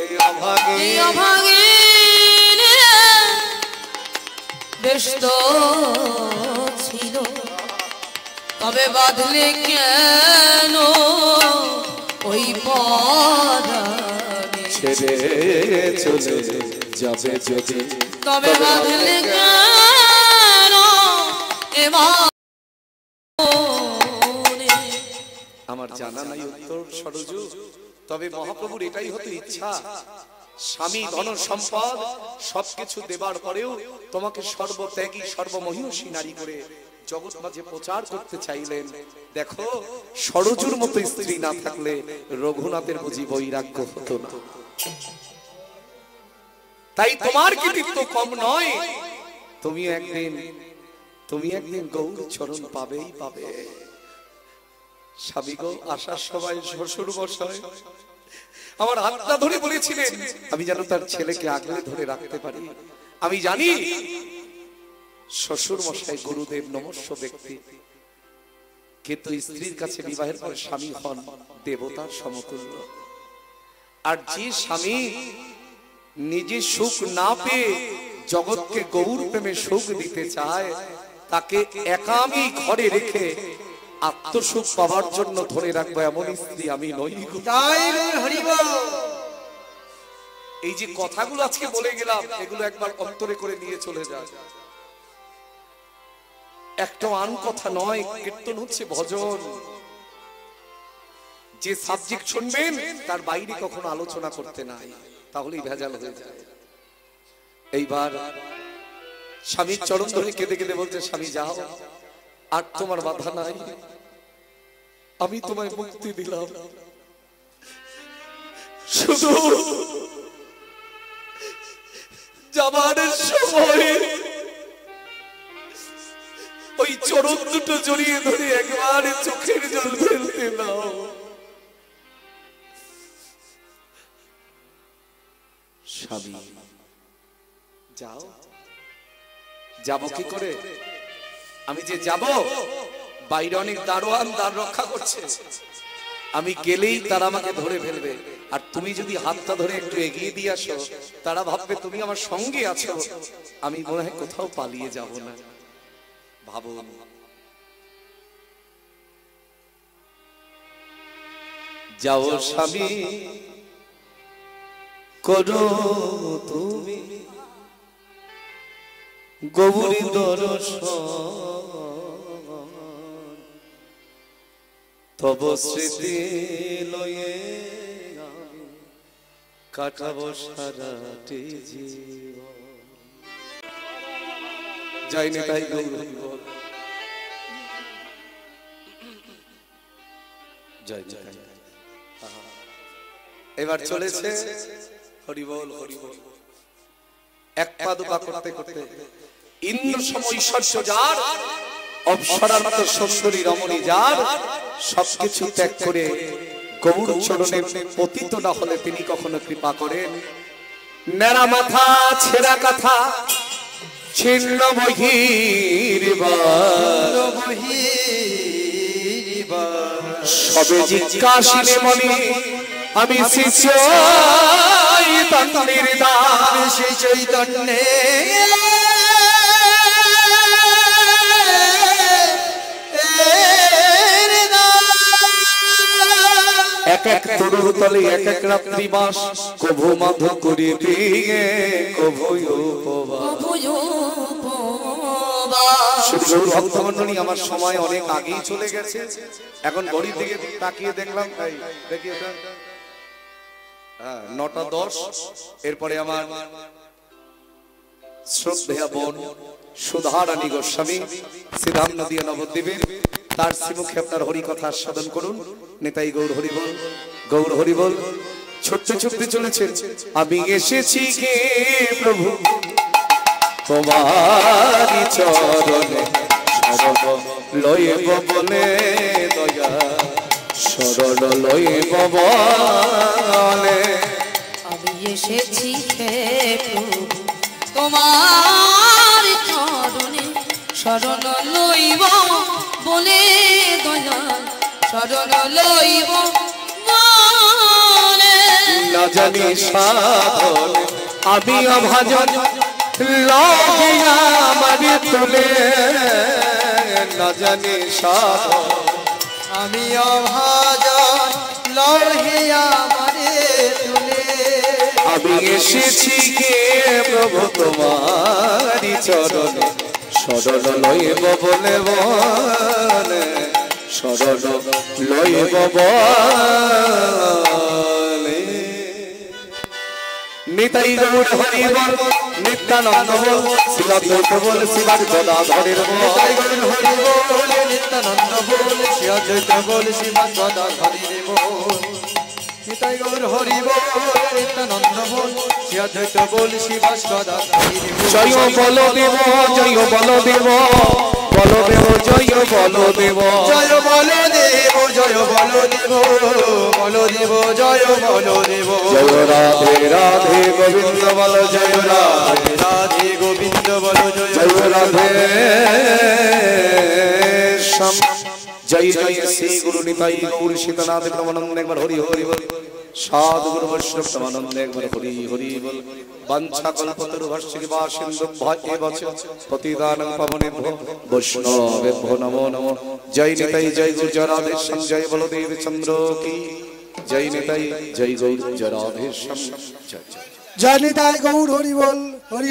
এই
এই
অভাগিনী
অভাগিনী ব্যস্ত ছিল, তবে বাঁধলে কেন ওই পরাণে?
ছেড়ে চলে যাবে যদি,
তবে বাঁধলে কেন এ বাঁধনে?
আমার জানা নাই উত্তর সরজু, তবে মহাপ্রভুর এটাই হতো ইচ্ছা। স্বামী ধন সম্পদ সবকিছু দেবার পরেও তোমাকে সর্বত্যাগী সর্বমহিষী নারী করে জগৎ মাঝে প্রচার করতে চাইলেন। দেখো, সরজুর মতো স্ত্রী না থাকলে রঘুনাথের বুঝি বৈরাগ্য হতো না। তাই তোমার কৃতিত্ব কম নয়, তুমি একদিন গৌর চরণ পাবেই পাবে। স্বামী গো, আসার সময় শ্বশুর মশাই আমার হাতটা ধরে বলেছিলেন আমি যেন তার ছেলেকে আগলে ধরে রাখতে পারি। আমি জানি শ্বশুর মশাই গুরুদেব নমস্য ব্যক্তি, কিন্তু স্ত্রীর কাছে বিবাহের পর স্বামী হন দেবতার সমতুল্য। আর যে স্বামী নিজে সুখ না পেয়ে জগৎকে গৌর প্রেমে সুখ দিতে চায়, তাকে একামী ঘরে রেখে আত্মসুখ পাওয়ার জন্য ধরে রাখবো এমন স্ত্রী আমি নই। এই যে কথাগুলো আজকে বলে গেলাম, এগুলো একবার অন্তরে করে নিয়ে চলে যায়। একটা আন কথা নয়, কীর্তন হচ্ছে ভজন। যে সাবজেক্ট শুনবেন তার বাইরে কখনো আলোচনা করতে নাই, তাহলেই ভেজাল হয়ে যায়। এইবার স্বামীর চরণ ধরে কেঁদে কেঁদে বলছে, স্বামী যাও, আর তোমার বাধা নাই, আমি তোমায় মুক্তি দিলাম। শুধু যাবার সময় ওই চরণ দুটো জড়িয়ে ধরে একবারে চোখের জল ফেলতে দাও। স্বামী যাও, যাবো কি করে? আমি যে যাব, বাইরে অনেক দারোয়ান দ্বার রক্ষা করছে, আমি গেলেই তারা আমাকে ধরে ফেলবে। আর তুমি যদি হাতটা ধরে একটু এগিয়ে দিয়ে আসো, তারা ভাববে তুমি আমার সঙ্গে আছো, আমি মনে হয় কোথাও পালিয়ে যাব না। ভাবো, যাও স্বামী করো তুমি গৌরী দর্শন, তব স্মৃতি লয়ে কাটাবো সারাটি জীবন। যাই না তাই গৌরী বল, জয় জয়। এবার চলেছে হরি বল হরি বল। এক পা দুপা করতে করতে ইন্দ্র সম ঐশ্বর্য যার, অপ্সরার মতো সুন্দরী রমণী যার, সবকিছু ত্যাগ করে গৌর চরণে পতিত না হলে তিনি কখনো কৃপা করেন? নেড়া মাথা ছেঁড়া কথা ছিন্ন সবে জিজ্ঞাসিনে মনে আমি শ্রী চৈতন্যের দাস,
শ্রী চৈতন্যে
এক এক তরুর তলে এক এক রাত্রি বাস, কভু মাধ করি দিয়ে কভু ভক্তমন্ডলী। আমার সময় অনেক আগেই চলে গেছে, এখন ঘড়ির দিকে তাকিয়ে দেখলাম, দেখি এটা 9:10। এরপরে আমার শ্রদ্ধেয়া বোন সুধারানী গোস্বামী সিদ্ধাম নদিয়া নবদ্বীপের, তার শ্রীমুখে আপনার হরি কথা আস্বাদন করুন। নেতাই গৌর হরি বল, গৌর হরি বল। ছুটতে ছুটতে চলেছেন, আমি এসেছি গে প্রভু তোমারি চরণে, শরণ লইব বলে দয়া, শরণ লইব বলে।
আমি এসেছি হে প্রভু তোমার চরণে, শরণ লইব বলে দয়া, শরণ লইব বলে।
না জানি সাধন আমি অভাজন, লাগিয়া আমার তুলে, না জানি সাধন
আমি অভাজন লহিয়া মারে তুলে।
আমি এসেছি গে প্রভু তোমারি চরণে, শরণ লইব বলে বলে, শরণ লইব বলে। নিতাই গৌর হরি বল, নিত্যানন্দ বল, শিবাদ্বৈত বল, শিবাদ গদাধরের বল।
নিতাই গৌর হরি বল, নিত্যানন্দ বল, শিবাদ্বৈত বল, শিবাদ গদাধরের বল। নিতাই গৌর হরি বল, নিত্যানন্দ বল, শিবাদ্বৈত বল, শিবাদ গদাধরের বল।
জয় বলদেব জয় বলদেব, বলদেব জয় বলদেব,
জয় বলদেব জয় বলদেব, বলদেব জয় বলদেব।
জয় রাধে রাধে গোবিন্দ বল, জয় রাধে
রাধে গোবিন্দ বল, জয়
জয় রাধে শ্যাম। জয় জয় শ্রী গুরু নিতাই গৌর সীতানাথ প্রমানন্দ, একবার হরি হরি বল। সাধু গুরু বৈষ্ণব প্রমানন্দ, একবার হরি হরি বল। বাঞ্ছা কল্পতরুভ্যশ্চ কৃপা সিন্ধুভ্যঃ এব চ পতিতানাং পাবনেভ্যো বৈষ্ণবেভ্যো নমো নমঃ। জয় নিতাই জয় গুরু জয় রাধে শ্যাম, জয় বলদেব চন্দ্র কি জয়। নিতাই জয় গৌর জয় রাধে শ্যাম, জয় জয়।
জয় নিতাই গৌর হরি বল, হরি